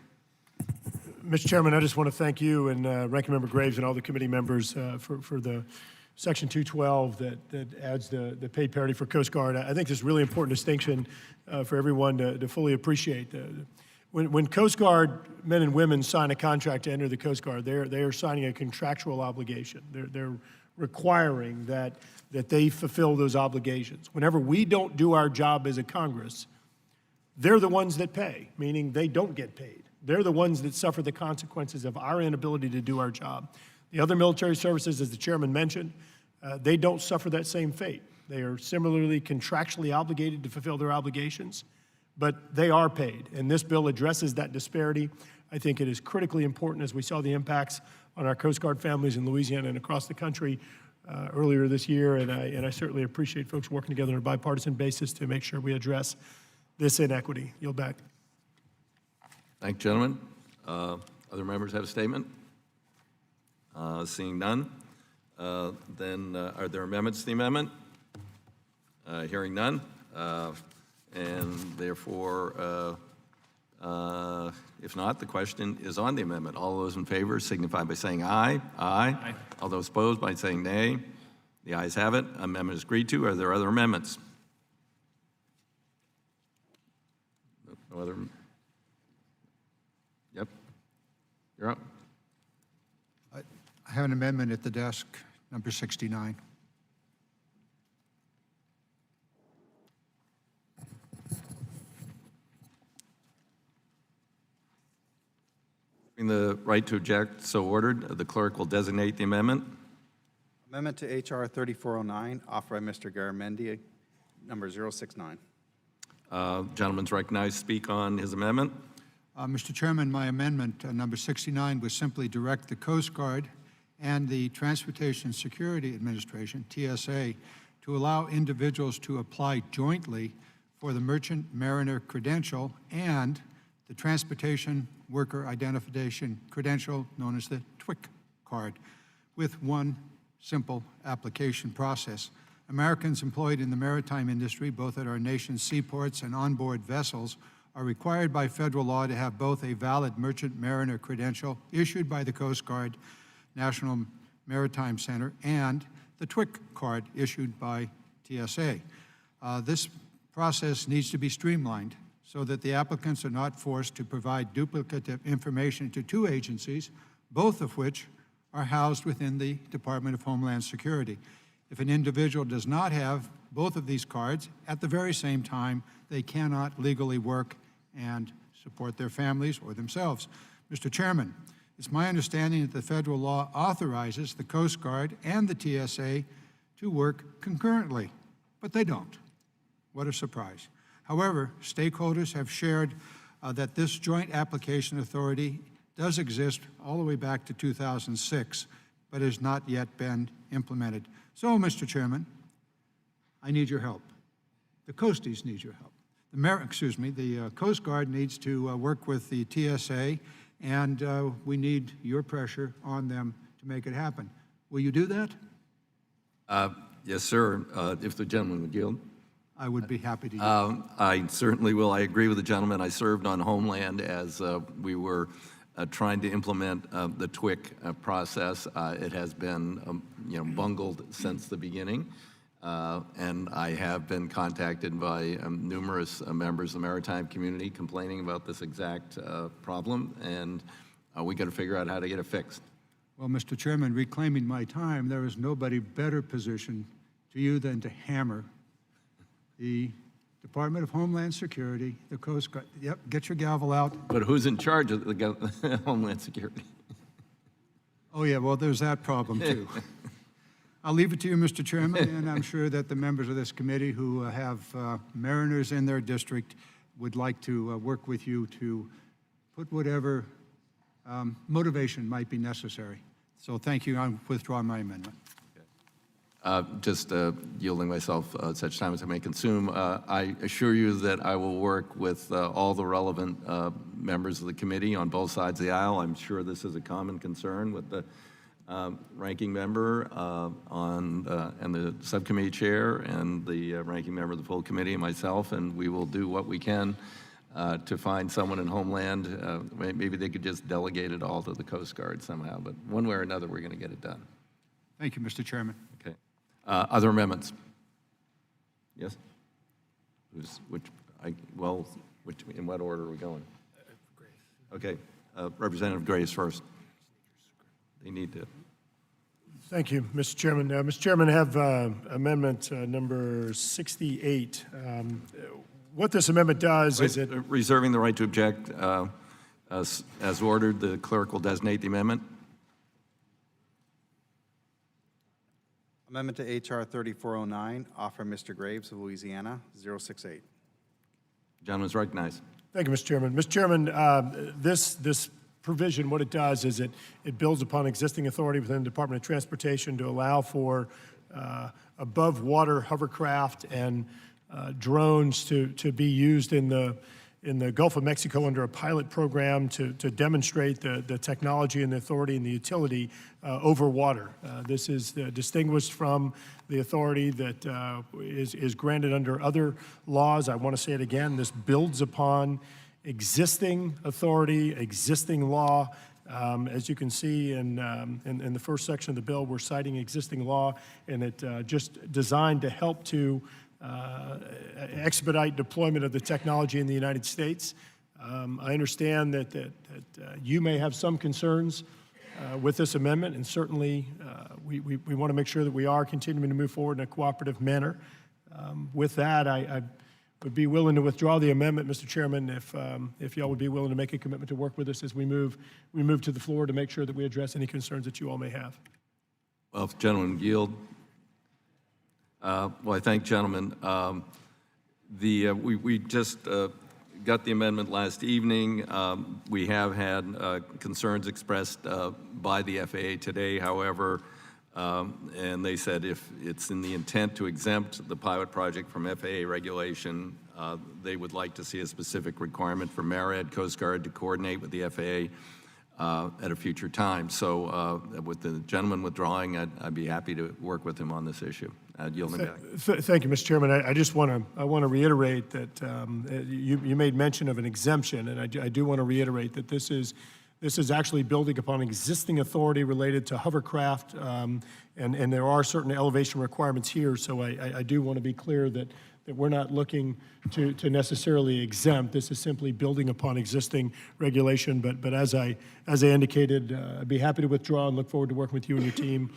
Speaker 13: Mr. Chairman, I just want to thank you and Ranking Member Graves and all the committee members for the Section 212 that adds the pay parity for Coast Guard. I think this is a really important distinction for everyone to fully appreciate. When Coast Guard men and women sign a contract to enter the Coast Guard, they are signing a contractual obligation. They're requiring that they fulfill those obligations. Whenever we don't do our job as a Congress, they're the ones that pay, meaning they don't get paid. They're the ones that suffer the consequences of our inability to do our job. The other military services, as the chairman mentioned, they don't suffer that same fate. They are similarly contractually obligated to fulfill their obligations, but they are paid. And this bill addresses that disparity. I think it is critically important as we saw the impacts on our Coast Guard families in Louisiana and across the country earlier this year. And I certainly appreciate folks working together on a bipartisan basis to make sure we address this inequity. Yield back.
Speaker 1: Thank you, gentlemen. Other members have a statement? Seeing none, then are there amendments to the amendment? Hearing none, and therefore, if not, the question is on the amendment. All those in favor signify by saying aye. Aye. Aye. All those opposed by saying nay. The ayes have it. Amendment is agreed to. Are there other amendments? No other? Yep. You're up.
Speaker 12: I have an amendment at the desk, number 69.
Speaker 1: Having the right to object, so ordered. The clerk will designate the amendment.
Speaker 11: Amendment to H.R. 3409, offered by Mr. Garamendi, number 069.
Speaker 1: Gentleman's recognized to speak on his amendment.
Speaker 12: Mr. Chairman, my amendment, number 69, was simply direct the Coast Guard and the Transportation Security Administration, TSA, to allow individuals to apply jointly for the Merchant Mariner Credential and the Transportation Worker Identification Credential, known as the TWIC card, with one simple application process. Americans employed in the maritime industry, both at our nation's seaports and onboard vessels, are required by federal law to have both a valid Merchant Mariner Credential issued by the Coast Guard National Maritime Center and the TWIC card issued by TSA. This process needs to be streamlined so that the applicants are not forced to provide duplicative information to two agencies, both of which are housed within the Department of Homeland Security. If an individual does not have both of these cards, at the very same time, they cannot legally work and support their families or themselves. Mr. Chairman, it's my understanding that the federal law authorizes the Coast Guard and the TSA to work concurrently, but they don't. What a surprise. However, stakeholders have shared that this joint application authority does exist all the way back to 2006, but has not yet been implemented. So, Mr. Chairman, I need your help. The Coasties need your help. The Coast Guard needs to work with the TSA, and we need your pressure on them to make it happen. Will you do that?
Speaker 1: Yes, sir. If the gentleman would yield.
Speaker 12: I would be happy to.
Speaker 1: I certainly will. I agree with the gentleman. I served on Homeland as we were trying to implement the TWIC process. It has been, bungled since the beginning, and I have been contacted by numerous members of the maritime community complaining about this exact problem, and we got to figure out how to get it fixed.
Speaker 12: Well, Mr. Chairman, reclaiming my time, there is nobody better positioned to you than to hammer the Department of Homeland Security, the Coast Guard. Yep, get your gavel out.
Speaker 1: But who's in charge of the Homeland Security?
Speaker 12: Oh, yeah, well, there's that problem, too. I'll leave it to you, Mr. Chairman, and I'm sure that the members of this committee who have mariners in their district would like to work with you to put whatever motivation might be necessary. So thank you. I'm withdrawing my amendment.
Speaker 1: Just yielding myself such time as I may consume. I assure you that I will work with all the relevant members of the committee on both sides of the aisle. I'm sure this is a common concern with the ranking member and the subcommittee chair and the ranking member of the full committee and myself, and we will do what we can to find someone in Homeland. Maybe they could just delegate it all to the Coast Guard somehow, but one way or another, we're going to get it done.
Speaker 12: Thank you, Mr. Chairman.
Speaker 1: Okay. Other amendments? Yes? In what order are we going? Okay. Representative Graves first. They need to.
Speaker 13: Thank you, Mr. Chairman. Mr. Chairman, I have amendment number 68. What this amendment does is it...
Speaker 1: Reserving the right to object as ordered, the clerk will designate the amendment.
Speaker 11: Amendment to H.R. 3409, offered by Mr. Graves of Louisiana, 068.
Speaker 1: Gentleman is recognized.
Speaker 13: Thank you, Mr. Chairman. Mr. Chairman, this provision, what it does is it builds upon existing authority within the Department of Transportation to allow for above water hovercraft and drones to be used in the Gulf of Mexico under a pilot program to demonstrate the technology and the authority and the utility over water. This is distinguished from the authority that is granted under other laws. I want to say it again, this builds upon existing authority, existing law. As you can see in the first section of the bill, we're citing existing law, and it just designed to help to expedite deployment of the technology in the United States. I understand that you may have some concerns with this amendment, and certainly we want to make sure that we are continuing to move forward in a cooperative manner. With that, I would be willing to withdraw the amendment, Mr. Chairman, if y'all would be willing to make a commitment to work with us as we move to the floor to make sure that we address any concerns that you all may have.
Speaker 1: Well, if gentlemen yield. Well, I thank gentlemen. We just got the amendment last evening. We have had concerns expressed by the FAA today, however, and they said if it's in the intent to exempt the pilot project from FAA regulation, they would like to see a specific requirement for MARAD Coast Guard to coordinate with the FAA at a future time. So with the gentleman withdrawing, I'd be happy to work with him on this issue. Yielding back.
Speaker 13: Thank you, Mr. Chairman. I just want to reiterate that you made mention of an exemption, and I do want to reiterate that this is actually building upon existing authority related to hovercraft, and there are certain elevation requirements here. So I do want to be clear that we're not looking to necessarily exempt. This is simply building upon existing regulation. But as I indicated, I'd be happy to withdraw and look forward to working with you and your team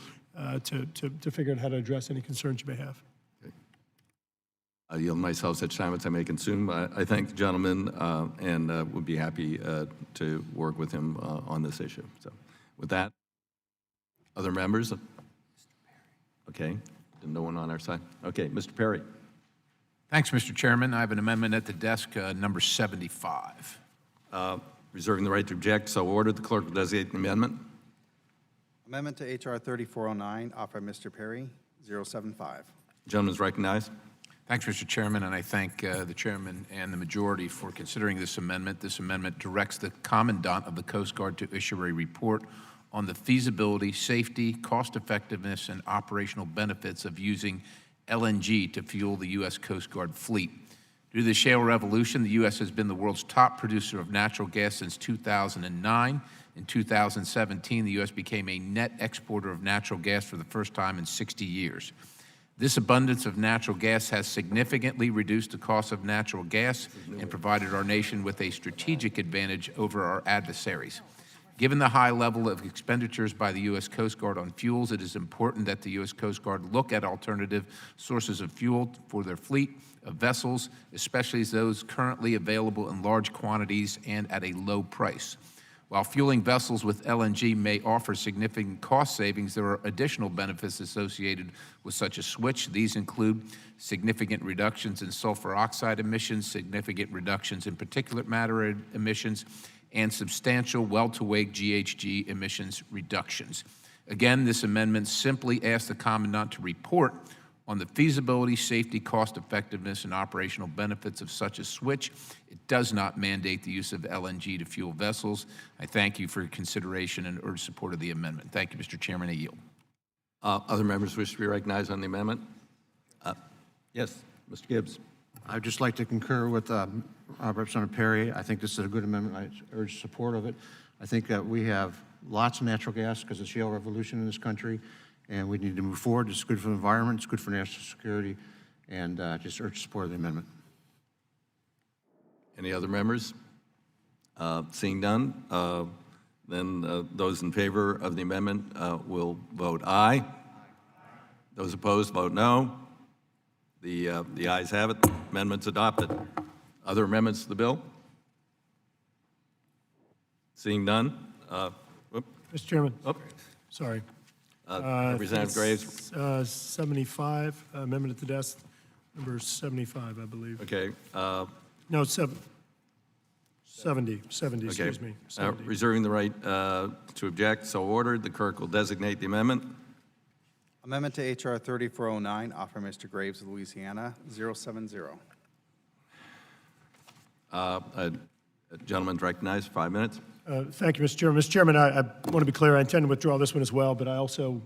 Speaker 13: to figure out how to address any concerns you may have.
Speaker 1: Okay. I yield myself such time as I may consume. I thank the gentleman and would be happy to work with him on this issue. So with that, other members? Okay, no one on our side. Okay, Mr. Perry.
Speaker 14: Thanks, Mr. Chairman. I have an amendment at the desk, number 75.
Speaker 1: Reserving the right to object, so ordered. The clerk will designate the amendment.
Speaker 11: Amendment to H.R. 3409, offered by Mr. Perry, 075.
Speaker 1: Gentleman is recognized.
Speaker 14: Thanks, Mr. Chairman, and I thank the chairman and the majority for considering this amendment. This amendment directs the Commandant of the Coast Guard to issue a report on the feasibility, safety, cost-effectiveness, and operational benefits of using LNG to fuel the U.S. Coast Guard fleet. Due to the shale revolution, the U.S. has been the world's top producer of natural gas since 2009. In 2017, the U.S. became a net exporter of natural gas for the first time in 60 years. This abundance of natural gas has significantly reduced the cost of natural gas and provided our nation with a strategic advantage over our adversaries. Given the high level of expenditures by the U.S. Coast Guard on fuels, it is important that the U.S. Coast Guard look at alternative sources of fuel for their fleet of vessels, especially those currently available in large quantities and at a low price. While fueling vessels with LNG may offer significant cost savings, there are additional benefits associated with such a switch. These include significant reductions in sulfur oxide emissions, significant reductions in particulate matter emissions, and substantial well-to-wake GHG emissions reductions. Again, this amendment simply asks the Commandant to report on the feasibility, safety, cost-effectiveness, and operational benefits of such a switch. It does not mandate the use of LNG to fuel vessels. I thank you for your consideration and urge support of the amendment. Thank you, Mr. Chairman. I yield.
Speaker 1: Other members wish to be recognized on the amendment? Yes, Mr. Gibbs.
Speaker 4: I'd just like to concur with Representative Perry. I think this is a good amendment. I urge support of it. I think that we have lots of natural gas because of the shale revolution in this country, and we need to move forward. It's good for the environment, it's good for national security, and just urge support of the amendment.
Speaker 1: Any other members? Seeing none, then those in favor of the amendment will vote aye. Those opposed, vote no. The ayes have it. Amendment's adopted. Other amendments to the bill? Seeing none.
Speaker 13: Mr. Chairman. Sorry.
Speaker 1: Representative Graves.
Speaker 13: 75, amendment at the desk, number 75, I believe.
Speaker 1: Okay.
Speaker 13: No, 70, excuse me. 70.
Speaker 1: Reserving the right to object, so ordered. The clerk will designate the amendment.
Speaker 11: Amendment to H.R. 3409, offered by Mr. Graves of Louisiana, 070.
Speaker 1: A gentleman's recognized, 5 minutes.
Speaker 13: Thank you, Mr. Chairman. Mr. Chairman, I want to be clear, I intend to withdraw this one as well, but I also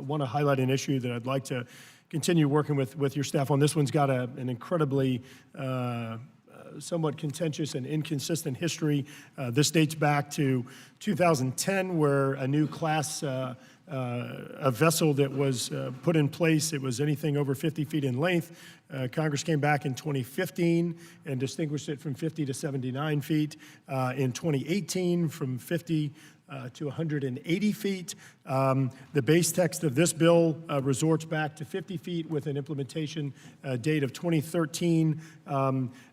Speaker 13: want to highlight an issue that I'd like to continue working with your staff on. This one's got an incredibly somewhat contentious and inconsistent history. This dates back to 2010, where a new class, a vessel that was put in place, it was anything over 50 feet in length. Congress came back in 2015 and distinguished it from 50 to 79 feet. In 2018, from 50 to 180 feet. The base text of this bill resorts back to 50 feet with an implementation date of 2013.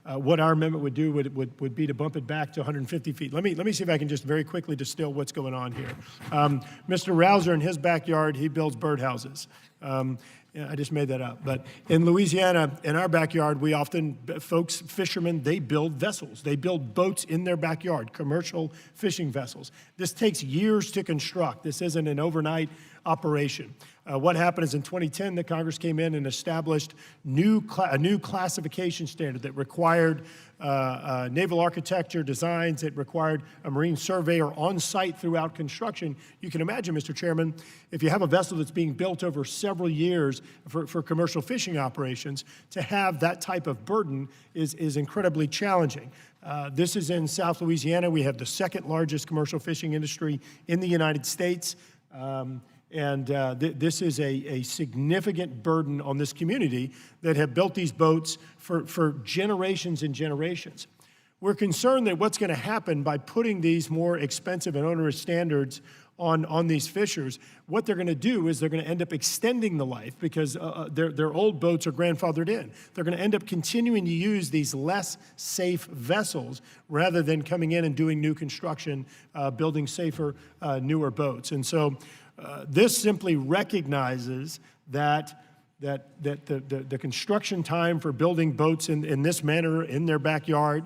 Speaker 13: What our amendment would do would be to bump it back to 150 feet. Let me see if I can just very quickly distill what's going on here. Mr. Rouser, in his backyard, he builds birdhouses. Yeah, I just made that up. But in Louisiana, in our backyard, we often, folks, fishermen, they build vessels. They build boats in their backyard, commercial fishing vessels. This takes years to construct. This isn't an overnight operation. What happened is in 2010, the Congress came in and established a new classification standard that required naval architecture designs. It required a marine surveyor on site throughout construction. You can imagine, Mr. Chairman, if you have a vessel that's being built over several years for commercial fishing operations, to have that type of burden is incredibly challenging. This is in South Louisiana. We have the second largest commercial fishing industry in the United States. This is a significant burden on this community that have built these boats for generations and generations. We're concerned that what's going to happen by putting these more expensive and onerous standards on these fishers, what they're going to do is they're going to end up extending the life because their old boats are grandfathered in. They're going to end up continuing to use these less safe vessels rather than coming in and doing new construction, building safer, newer boats. And so this simply recognizes that the construction time for building boats in this manner in their backyard,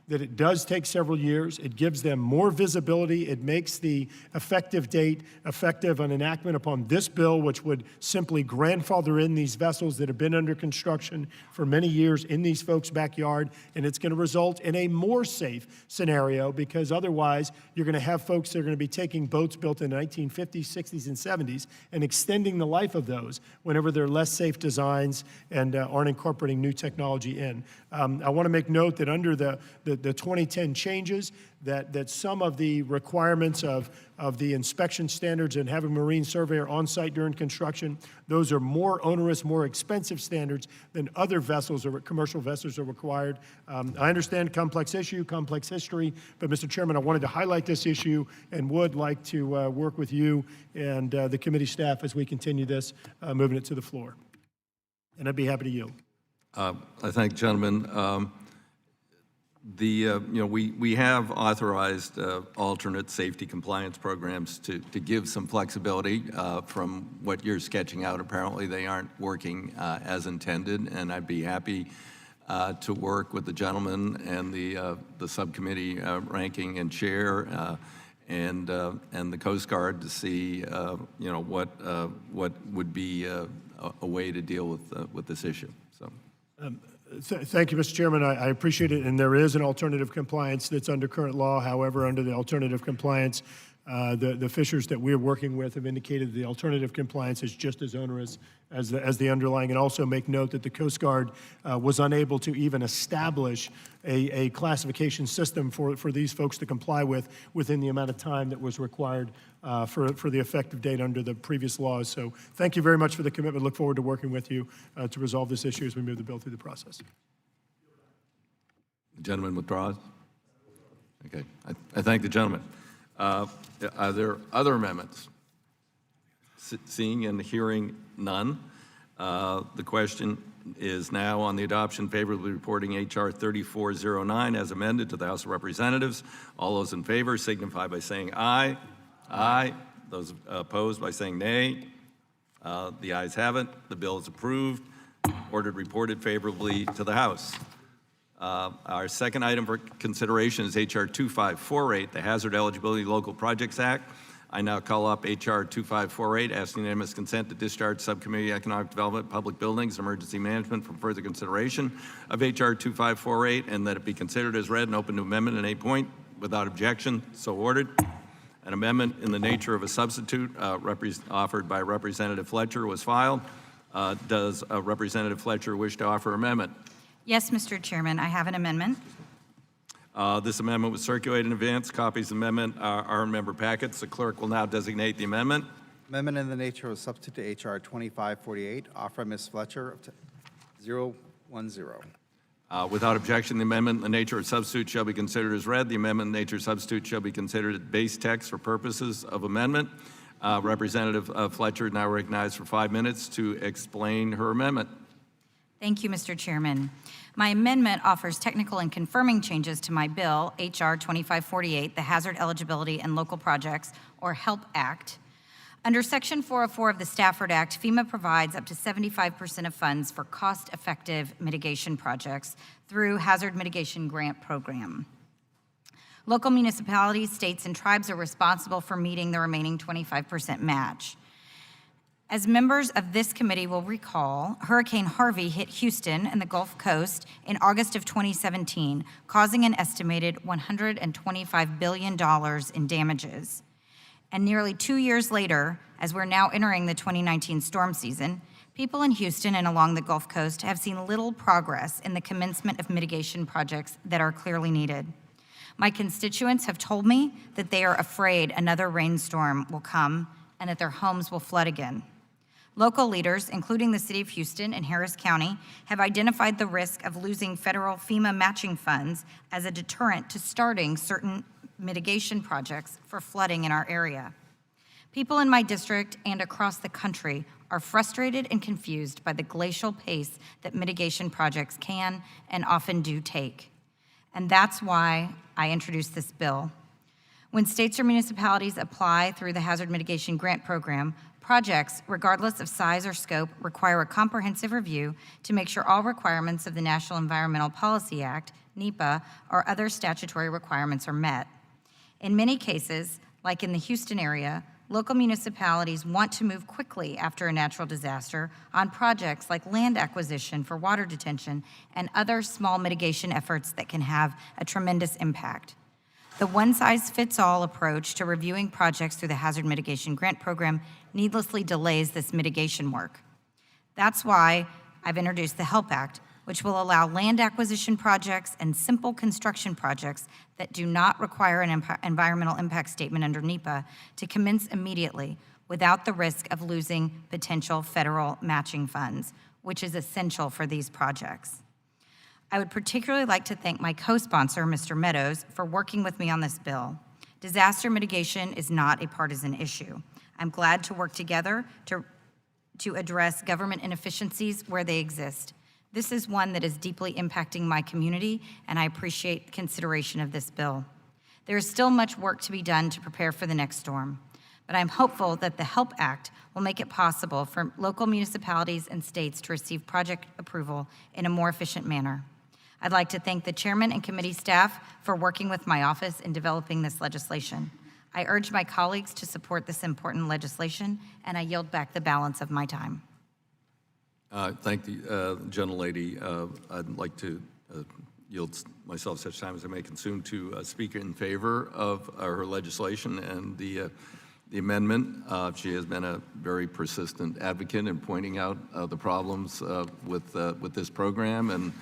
Speaker 13: that it does take several years. It gives them more visibility. It makes the effective date effective on enactment upon this bill, which would simply grandfather in these vessels that have been under construction for many years in these folks' backyard, and it's going to result in a more safe scenario because otherwise you're going to have folks that are going to be taking boats built in the 1950s, 60s, and 70s and extending the life of those whenever they're less safe designs and aren't incorporating new technology in. I want to make note that under under the 2010 changes, that some of the requirements of the inspection standards and having a marine surveyor on site during construction, those are more onerous, more expensive standards than other vessels or commercial vessels are required. I understand complex issue, complex history, but Mr. Chairman, I wanted to highlight this issue and would like to work with you and the committee staff as we continue this, moving it to the floor. And I'd be happy to yield.
Speaker 1: I thank the gentleman. We have authorized alternate safety compliance programs to give some flexibility. From what you're sketching out, apparently they aren't working as intended, and I'd be happy to work with the gentleman and the subcommittee ranking and chair and the Coast Guard to see what would be a way to deal with this issue. So.
Speaker 13: Thank you, Mr. Chairman. I appreciate it, and there is an alternative compliance that's under current law. However, under the alternative compliance, the fishers that we're working with have indicated the alternative compliance is just as onerous as the underlying. And also make note that the Coast Guard was unable to even establish a classification system for these folks to comply with within the amount of time that was required for the effective date under the previous laws. So thank you very much for the commitment. Look forward to working with you to resolve this issue as we move the bill through the process.
Speaker 1: The gentleman withdraws? Okay. I thank the gentleman. Are there other amendments? Seeing and hearing none, the question is now on the adoption favorably reporting H.R. 3409 as amended to the House of Representatives. All those in favor signify by saying aye. Aye. Those opposed by saying nay. The ayes have it. The bill is approved. Ordered reported favorably to the House. Our second item for consideration is H.R. 2548, the Hazard Eligibility Local Projects Act. I now call up H.R. 2548, asking unanimous consent to discharge Subcommittee Economic Development, Public Buildings, and Emergency Management from further consideration of H.R. 2548, and that it be considered as read and open to amendment in 8 point. Without objection, so ordered. An amendment in the nature of a substitute offered by Representative Fletcher was filed. Does Representative Fletcher wish to offer amendment?
Speaker 9: Yes, Mr. Chairman, I have an amendment.
Speaker 1: This amendment was circulated in advance. Copies of the amendment are in member packets. The clerk will now designate the amendment.
Speaker 11: Amendment in the nature of a substitute to H.R. 2548, offered by Ms. Fletcher, 010.
Speaker 1: Without objection, the amendment in the nature of substitute shall be considered as read. The amendment in the nature of substitute shall be considered base text for purposes of amendment. Representative Fletcher now recognized for 5 minutes to explain her amendment.
Speaker 9: Thank you, Mr. Chairman. My amendment offers technical and confirming changes to my bill, H.R. 2548, the Hazard Eligibility and Local Projects, or HELP Act. Under Section 404 of the Stafford Act, FEMA provides up to 75% of funds for cost-effective mitigation projects through Hazard Mitigation Grant Program. Local municipalities, states, and tribes are responsible for meeting the remaining 25% match. As members of this committee will recall, Hurricane Harvey hit Houston and the Gulf Coast in August of 2017, causing an estimated $125 billion in damages. And nearly 2 years later, as we're now entering the 2019 storm season, people in Houston and along the Gulf Coast have seen little progress in the commencement of mitigation projects that are clearly needed. My constituents have told me that they are afraid another rainstorm will come and that their homes will flood again. Local leaders, including the City of Houston and Harris County, have identified the risk of losing federal FEMA matching funds as a deterrent to starting certain mitigation projects for flooding in our area. People in my district and across the country are frustrated and confused by the glacial pace that mitigation projects can and often do take. And that's why I introduced this bill. When states or municipalities apply through the Hazard Mitigation Grant Program, projects, regardless of size or scope, require a comprehensive review to make sure all requirements of the National Environmental Policy Act, NEPA, or other statutory requirements are met. In many cases, like in the Houston area, local municipalities want to move quickly after a natural disaster on projects like land acquisition for water detention and other small mitigation efforts that can have a tremendous impact. The one-size-fits-all approach to reviewing projects through the Hazard Mitigation Grant Program needlessly delays this mitigation work. That's why I've introduced the HELP Act, which will allow land acquisition projects and simple construction projects that do not require an environmental impact statement under NEPA to commence immediately without the risk of losing potential federal matching funds, which is essential for these projects. I would particularly like to thank my co-sponsor, Mr. Meadows, for working with me on this bill. Disaster mitigation is not a partisan issue. I'm glad to work together to address government inefficiencies where they exist. This is one that is deeply impacting my community, and I appreciate consideration of this bill. There is still much work to be done to prepare for the next storm, but I'm hopeful that the HELP Act will make it possible for local municipalities and states to receive project approval in a more efficient manner. I'd like to thank the chairman and committee staff for working with my office in developing this legislation. I urge my colleagues to support this important legislation, and I yield back the balance of my time.
Speaker 1: Thank the gentlelady. I'd like to yield myself such time as I may consume to speak in favor of her legislation and the amendment. She has been a very persistent advocate in pointing out the problems with this program and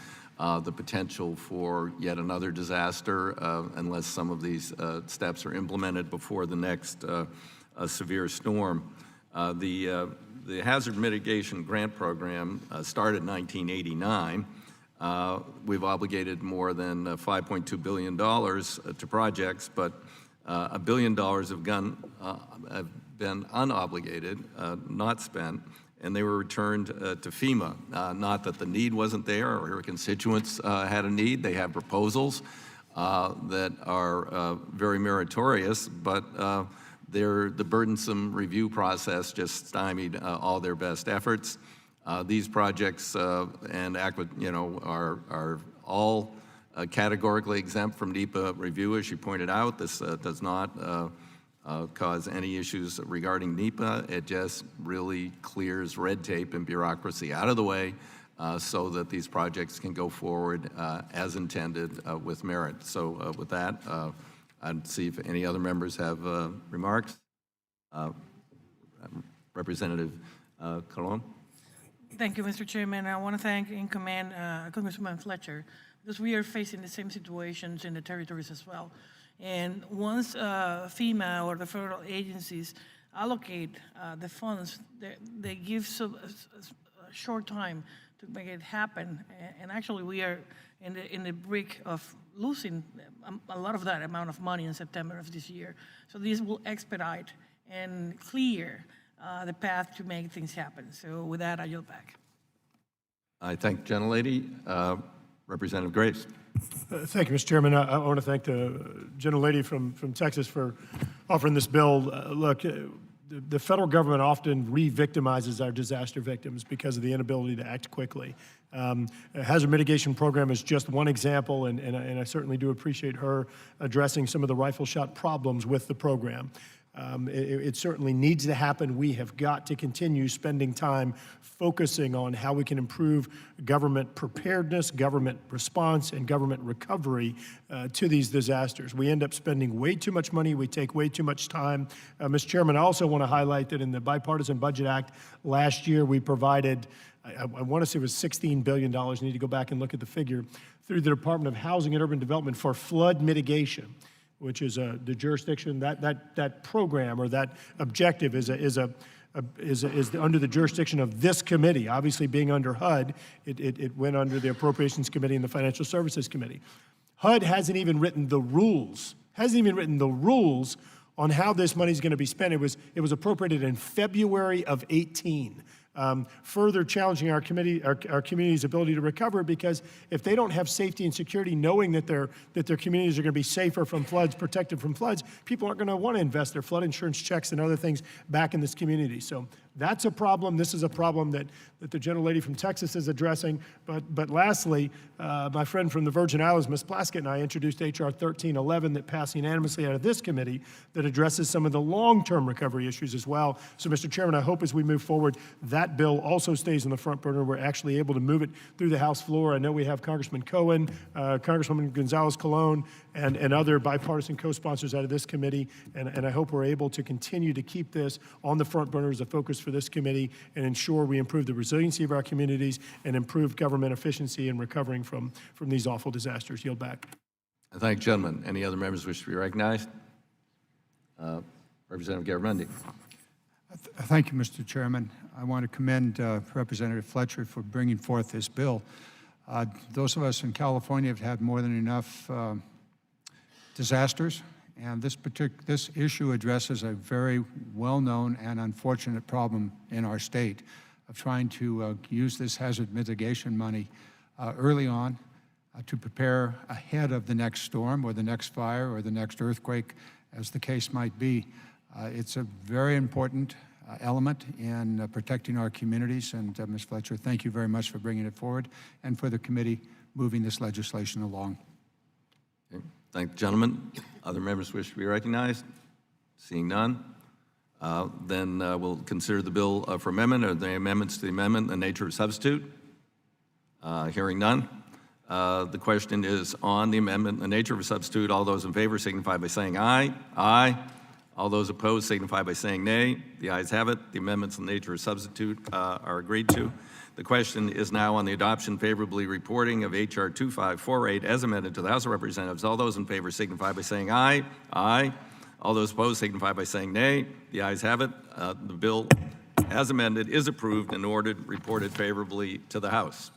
Speaker 1: the potential for yet another disaster unless some of these steps are implemented before the next severe storm. The Hazard Mitigation Grant Program started in 1989. We've obligated more than $5.2 billion to projects, but $1 billion have been unobligated, not spent, and they were returned to FEMA. Not that the need wasn't there or her constituents had a need. They have proposals that are very meritorious, but the burdensome review process just stymied all their best efforts. These projects are all categorically exempt from NEPA review, as you pointed out. This does not cause any issues regarding NEPA. It just really clears red tape and bureaucracy out of the way so that these projects can go forward as intended with merit. So with that, I'd see if any other members have remarks. Representative Colon.
Speaker 8: Thank you, Mr. Chairman. I want to thank in command Congressman Fletcher, because we are facing the same situations in the territories as well. And once FEMA or the federal agencies allocate the funds, they give a short time to make it happen. And actually, we are in the brink of losing a lot of that amount of money in September of this year. So this will expedite and clear the path to make things happen. So with that, I yield back.
Speaker 1: I thank the gentlelady. Representative Graves.
Speaker 13: Thank you, Mr. Chairman. I want to thank the gentlelady from Texas for offering this bill. Look, the federal government often re-victimizes our disaster victims because of the inability to act quickly. A hazard mitigation program is just one example, and I certainly do appreciate her addressing some of the rifle shot problems with the program. It certainly needs to happen. We have got to continue spending time focusing on how we can improve government preparedness, government response, and government recovery to these disasters. We end up spending way too much money. We take way too much time. Mr. Chairman, I also want to highlight that in the Bipartisan Budget Act last year, we provided, I want to say it was $16 billion. I need to go back and look at the figure, through the Department of Housing and Urban Development for flood mitigation, which is the jurisdiction, that program or that objective is under the jurisdiction of this committee. Obviously, being under HUD, it went under the Appropriations Committee and the Financial Services Committee. HUD hasn't even written the rules, on how this money is going to be spent. It was appropriated in February of 18. Further challenging our community's ability to recover, because if they don't have safety and security, knowing that their communities are going to be safer from floods, protected from floods, people aren't going to want to invest their flood insurance checks and other things back in this community. So that's a problem. This is a problem that the gentlelady from Texas is addressing. But lastly, my friend from the Virgin Islands, Ms. Plaskett, and I introduced H.R. 1311 that passed unanimously out of this committee that addresses some of the long-term recovery issues as well. So, Mr. Chairman, I hope as we move forward, that bill also stays on the front burner. We're actually able to move it through the House floor. I know we have Congressman Cohen, Congresswoman Gonzalez-Colon, and other bipartisan co-sponsors out of this committee, and I hope we're able to continue to keep this on the front burner as a focus for this committee and ensure we improve the resiliency of our communities and improve government efficiency in recovering from these awful disasters. Yield back.
Speaker 1: I thank the gentleman. Any other members wish to be recognized? Representative Garamendi.
Speaker 12: Thank you, Mr. Chairman. I want to commend Representative Fletcher for bringing forth this bill. Those of us in California have had more than enough disasters, and this issue addresses a very well-known and unfortunate problem in our state of trying to use this hazard mitigation money early on to prepare ahead of the next storm or the next fire or the next earthquake, as the case might be. It's a very important element in protecting our communities, and Ms. Fletcher, thank you very much for bringing it forward and for the committee moving this legislation along.
Speaker 1: Okay. Thank the gentleman. Other members wish to be recognized? Seeing none, then we'll consider the bill for amendment. Are there amendments to the amendment in the nature of substitute? Hearing none. The question is on the amendment in the nature of a substitute. All those in favor signify by saying aye. Aye. All those opposed signify by saying nay. The ayes have it. The amendments in the nature of substitute are agreed to. The question is now on the adoption favorably reporting of H.R. 2548 as amended to the House of Representatives. All those in favor signify by saying aye. Aye. All those opposed signify by saying nay. The ayes have it. The bill as amended is approved and ordered reported favorably to the House.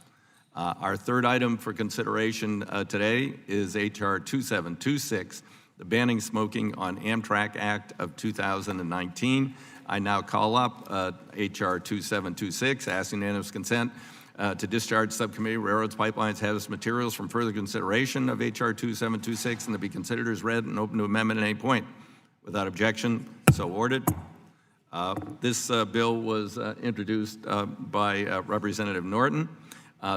Speaker 1: Our third item for consideration today is H.R. 2726, the Banning Smoking on Amtrak Act of 2019. I now call up H.R. 2726, asking unanimous consent to discharge Subcommittee Railroads, Pipelines, Hazardous Materials from further consideration of H.R. 2726 and to be considered as read and open to amendment at any point. Without objection, so ordered. This bill was introduced by Representative Norton.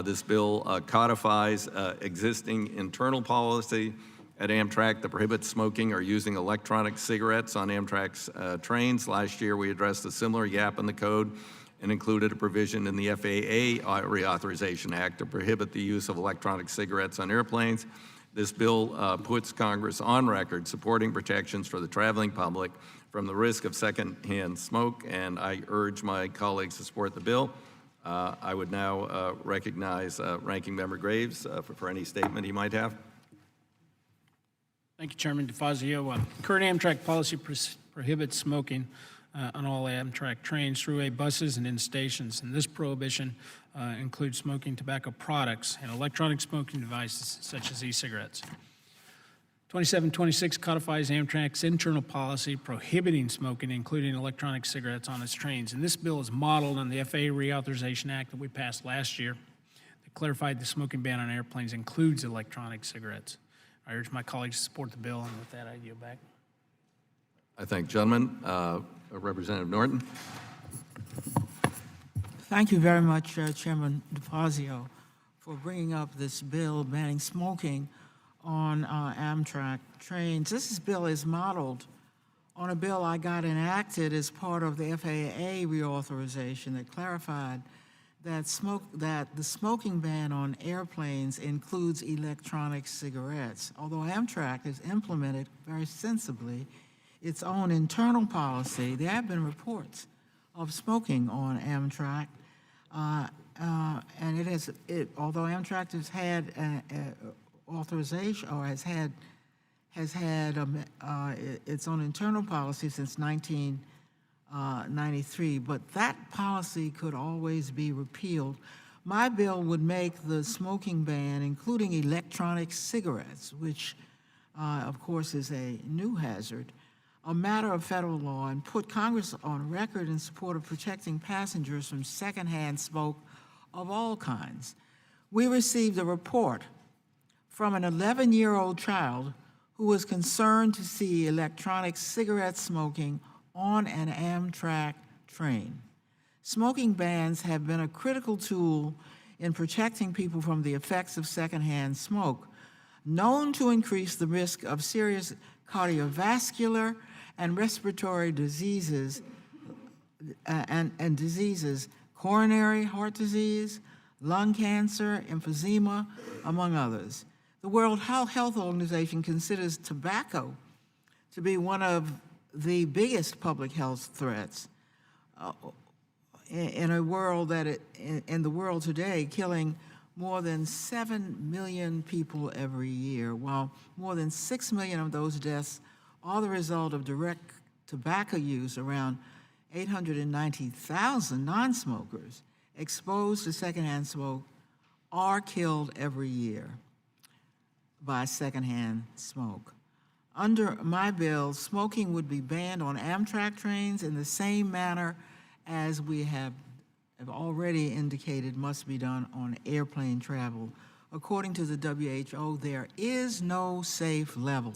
Speaker 1: This bill codifies existing internal policy at Amtrak that prohibits smoking or using electronic cigarettes on Amtrak's trains. Last year, we addressed a similar gap in the code and included a provision in the FAA Reauthorization Act to prohibit the use of electronic cigarettes on airplanes. This bill puts Congress on record supporting protections for the traveling public from the risk of secondhand smoke, and I urge my colleagues to support the bill. I would now recognize Ranking Member Graves for any statement he might have.
Speaker 3: Thank you, Chairman DeFazio. Current Amtrak policy prohibits smoking on all Amtrak trains, throughway buses, and in stations. And this prohibition includes smoking tobacco products and electronic smoking devices such as e-cigarettes. 2726 codifies Amtrak's internal policy prohibiting smoking, including electronic cigarettes, on its trains. And this bill is modeled on the FAA Reauthorization Act that we passed last year that clarified the smoking ban on airplanes includes electronic cigarettes. I urge my colleagues to support the bill, and with that, I yield back.
Speaker 1: I thank gentlemen. Representative Norton.
Speaker 15: Thank you very much, Chairman DeFazio, for bringing up this bill banning smoking on Amtrak trains. This bill is modeled on a bill I got enacted as part of the FAA reauthorization that clarified that the smoking ban on airplanes includes electronic cigarettes. Although Amtrak has implemented very sensibly its own internal policy, there have been reports of smoking on Amtrak, and although Amtrak has had authorization or has had its own internal policy since 1993, but that policy could always be repealed. My bill would make the smoking ban, including electronic cigarettes, which of course is a new hazard, a matter of federal law, and put Congress on record in support of protecting passengers from secondhand smoke of all kinds. We received a report from an 11-year-old child who was concerned to see electronic cigarette smoking on an Amtrak train. Smoking bans have been a critical tool in protecting people from the effects of secondhand smoke, known to increase the risk of serious cardiovascular and respiratory diseases, and diseases, coronary heart disease, lung cancer, emphysema, among others. The World Health Organization considers tobacco to be one of the biggest public health threats. in a world in the world today, killing more than 7 million people every year, while more than 6 million of those deaths are the result of direct tobacco use. Around 890,000 non-smokers exposed to secondhand smoke are killed every year by secondhand smoke. Under my bill, smoking would be banned on Amtrak trains in the same manner as we have already indicated must be done on airplane travel. According to the WHO, there is no safe level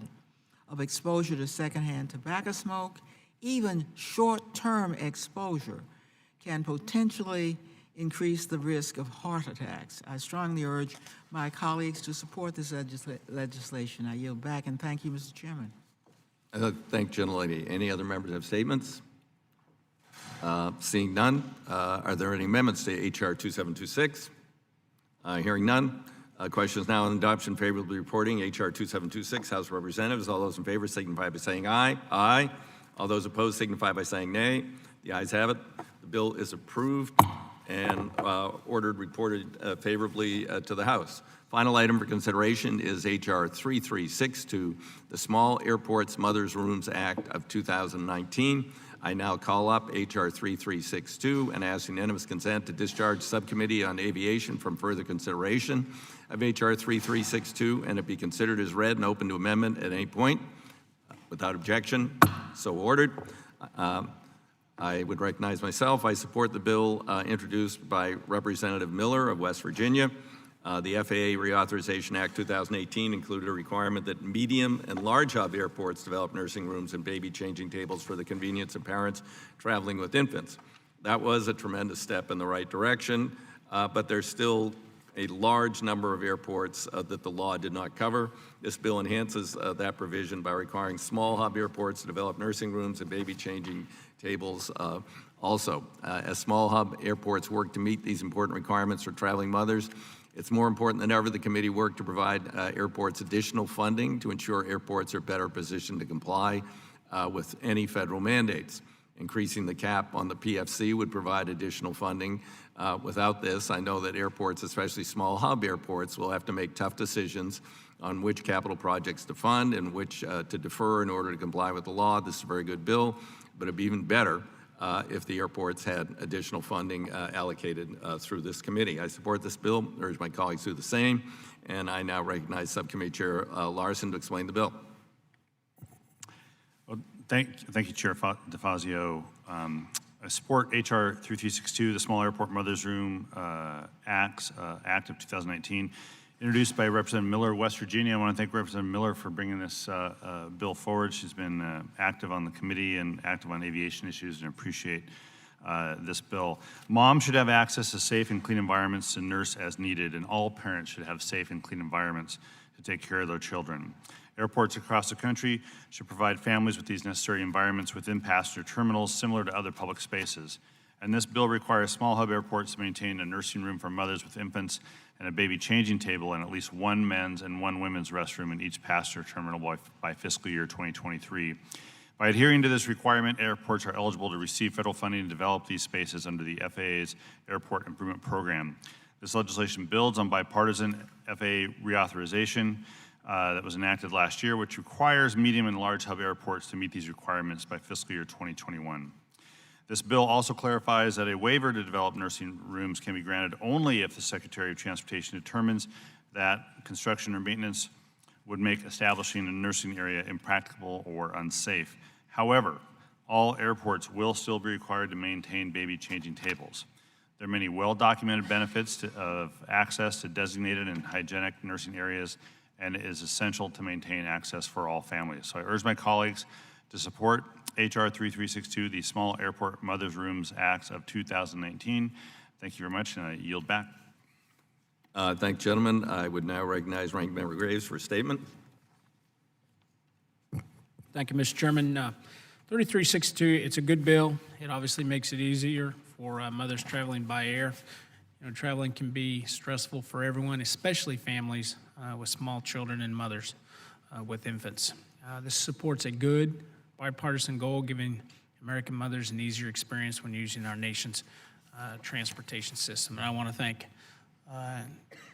Speaker 15: of exposure to secondhand tobacco smoke. Even short-term exposure can potentially increase the risk of heart attacks. I strongly urge my colleagues to support this legislation. I yield back, and thank you, Mr. Chairman.
Speaker 1: Thank you, gentlelady. Any other members have statements? Seeing none, are there any amendments to H.R. 2726? Hearing none. Question is now on adoption favorably reporting H.R. 2726. House of Representatives, all those in favor signify by saying aye. Aye. All those opposed signify by saying nay. The ayes have it. The bill is approved and ordered reported favorably to the House. Final item for consideration is H.R. 3362, the Small Airports Mothers' Rooms Act of 2019. I now call up H.R. 3362 and ask unanimous consent to discharge Subcommittee on Aviation from further consideration of H.R. 3362 and it be considered as read and open to amendment at any point. Without objection, so ordered. I would recognize myself. I support the bill introduced by Representative Miller of West Virginia. The FAA Reauthorization Act 2018 included a requirement that medium and large hub airports develop nursing rooms and baby changing tables for the convenience of parents traveling with infants. That was a tremendous step in the right direction, but there's still a large number of airports that the law did not cover. This bill enhances that provision by requiring small hub airports to develop nursing rooms and baby changing tables also. As small hub airports work to meet these important requirements for traveling mothers, it's more important than ever the committee work to provide airports additional funding to ensure airports are better positioned to comply with any federal mandates. Increasing the cap on the PFC would provide additional funding. Without this, I know that airports, especially small hub airports, will have to make tough decisions on which capital projects to fund and which to defer in order to comply with the law. This is a very good bill, but it'd be even better if the airports had additional funding allocated through this committee. I support this bill, urge my colleagues to do the same, and I now recognize Subcommittee Chair Larson to explain the bill.
Speaker 10: Well, thank you, Chair DeFazio. I support H.R. 3362, the Small Airport Mothers' Room Act of 2019, introduced by Representative Miller of West Virginia. I want to thank Representative Miller for bringing this bill forward. She's been active on the committee and active on aviation issues, and appreciate this bill. Moms should have access to safe and clean environments to nurse as needed, and all parents should have safe and clean environments to take care of their children. Airports across the country should provide families with these necessary environments within passenger terminals similar to other public spaces. And this bill requires small hub airports to maintain a nursing room for mothers with infants and a baby changing table and at least one men's and one women's restroom in each passenger terminal by fiscal year 2023. By adhering to this requirement, airports are eligible to receive federal funding to develop these spaces under the FAA's Airport Improvement Program. This legislation builds on bipartisan FAA reauthorization that was enacted last year, which requires medium and large hub airports to meet these requirements by fiscal year 2021. This bill also clarifies that a waiver to develop nursing rooms can be granted only if the Secretary of Transportation determines that construction or maintenance would make establishing a nursing area impracticable or unsafe. However, all airports will still be required to maintain baby changing tables. There are many well-documented benefits of access to designated and hygienic nursing areas, and it is essential to maintain access for all families. So I urge my colleagues to support H.R. 3362, the Small Airport Mothers' Rooms Act of 2019. Thank you very much, and I yield back.
Speaker 1: Thank you, gentlemen. I would now recognize Ranking Member Graves for a statement.
Speaker 3: Thank you, Mr. Chairman. 3362, it's a good bill. It obviously makes it easier for mothers traveling by air. You know, traveling can be stressful for everyone, especially families with small children and mothers with infants. This supports a good bipartisan goal, giving American mothers an easier experience when using our nation's transportation system. And I want to thank,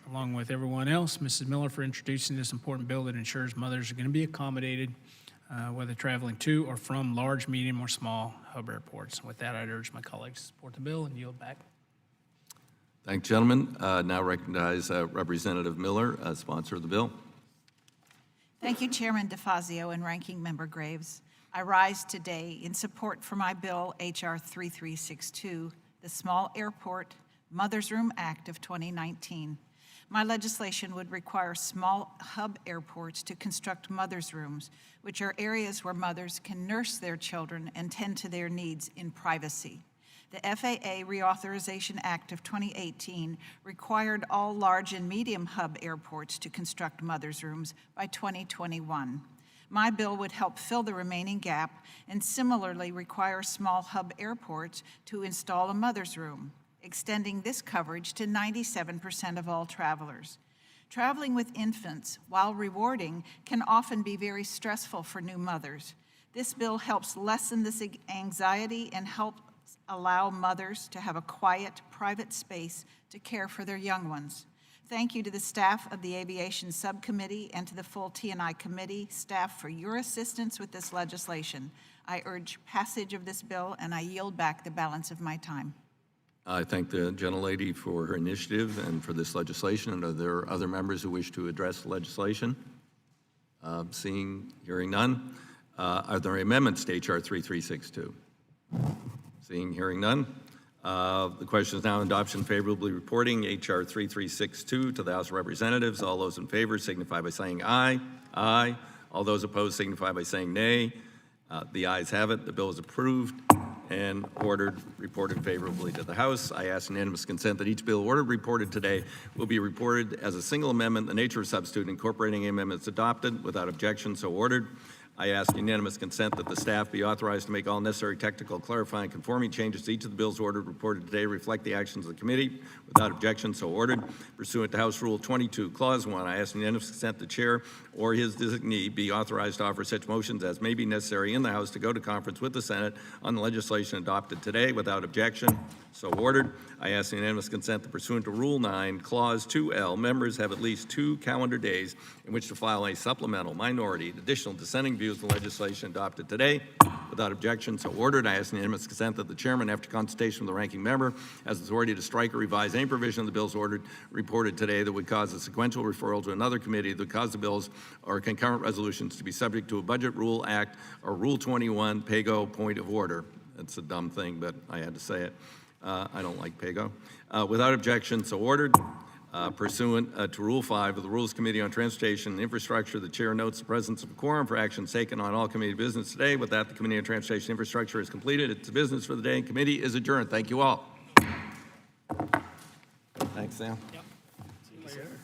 Speaker 3: along with everyone else, Mrs. Miller for introducing this important bill that ensures mothers are going to be accommodated whether traveling to or from large, medium, or small hub airports. With that, I'd urge my colleagues to support the bill and yield back.
Speaker 1: Thank you, gentlemen. Now recognize Representative Miller, sponsor of the bill.
Speaker 16: Thank you, Chairman DeFazio and Ranking Member Graves. I rise today in support for my bill, H.R. 3362, the Small Airport Mother's Room Act of 2019. My legislation would require small hub airports to construct mother's rooms, which are areas where mothers can nurse their children and tend to their needs in privacy. The FAA Reauthorization Act of 2018 required all large and medium hub airports to construct mother's rooms by 2021. My bill would help fill the remaining gap and similarly require small hub airports to install a mother's room, extending this coverage to 97% of all travelers. Traveling with infants, while rewarding, can often be very stressful for new mothers. This bill helps lessen this anxiety and helps allow mothers to have a quiet, private space to care for their young ones. Thank you to the staff of the Aviation Subcommittee and to the full T&I Committee staff for your assistance with this legislation. I urge passage of this bill, and I yield back the balance of my time.
Speaker 1: I thank the gentlelady for her initiative and for this legislation. And are there other members who wish to address the legislation? Hearing none. Are there amendments to H.R. 3362? Hearing none. The question is now on adoption favorably reporting H.R. 3362 to the House of Representatives. All those in favor signify by saying aye. Aye. All those opposed signify by saying nay. The ayes have it. The bill is approved and reported favorably to the House. I ask unanimous consent that each bill ordered reported today will be reported as a single amendment, the nature of substitute, incorporating amendments adopted. Without objection, so ordered. I ask unanimous consent that the staff be authorized to make all necessary technical, clarifying, conforming changes to each of the bills ordered reported today reflect the actions of the committee. Without objection, so ordered. Pursuant to House Rule 22, Clause 1, I ask unanimous consent the chair or his designee be authorized to offer such motions as may be necessary in the House to go to conference with the Senate on the legislation adopted today. Without objection, so ordered. I ask unanimous consent that pursuant to Rule 9, Clause 2L, members have at least 2 calendar days in which to file a supplemental, minority, additional dissenting views of the legislation adopted today. Without objection, so ordered. I ask unanimous consent that the chairman, after consultation with the ranking member, has authority to strike or revise any provision of the bills reported today that would cause a sequential referral to another committee that would cause the bills or concurrent resolutions to be subject to a Budget Rule Act or Rule 21 PAYGO point of order. That's a dumb thing, but I had to say it. I don't like PAYGO. Without objection, so ordered. Pursuant to Rule 5 of the Rules Committee on Transportation and Infrastructure, the chair notes the presence of a quorum for actions taken on all committee business today. With that, the Committee on Transportation and Infrastructure is completed. Its business for the day, and committee is adjourned. Thank you all. Thanks, Sam.
Speaker 3: Yep. See you later.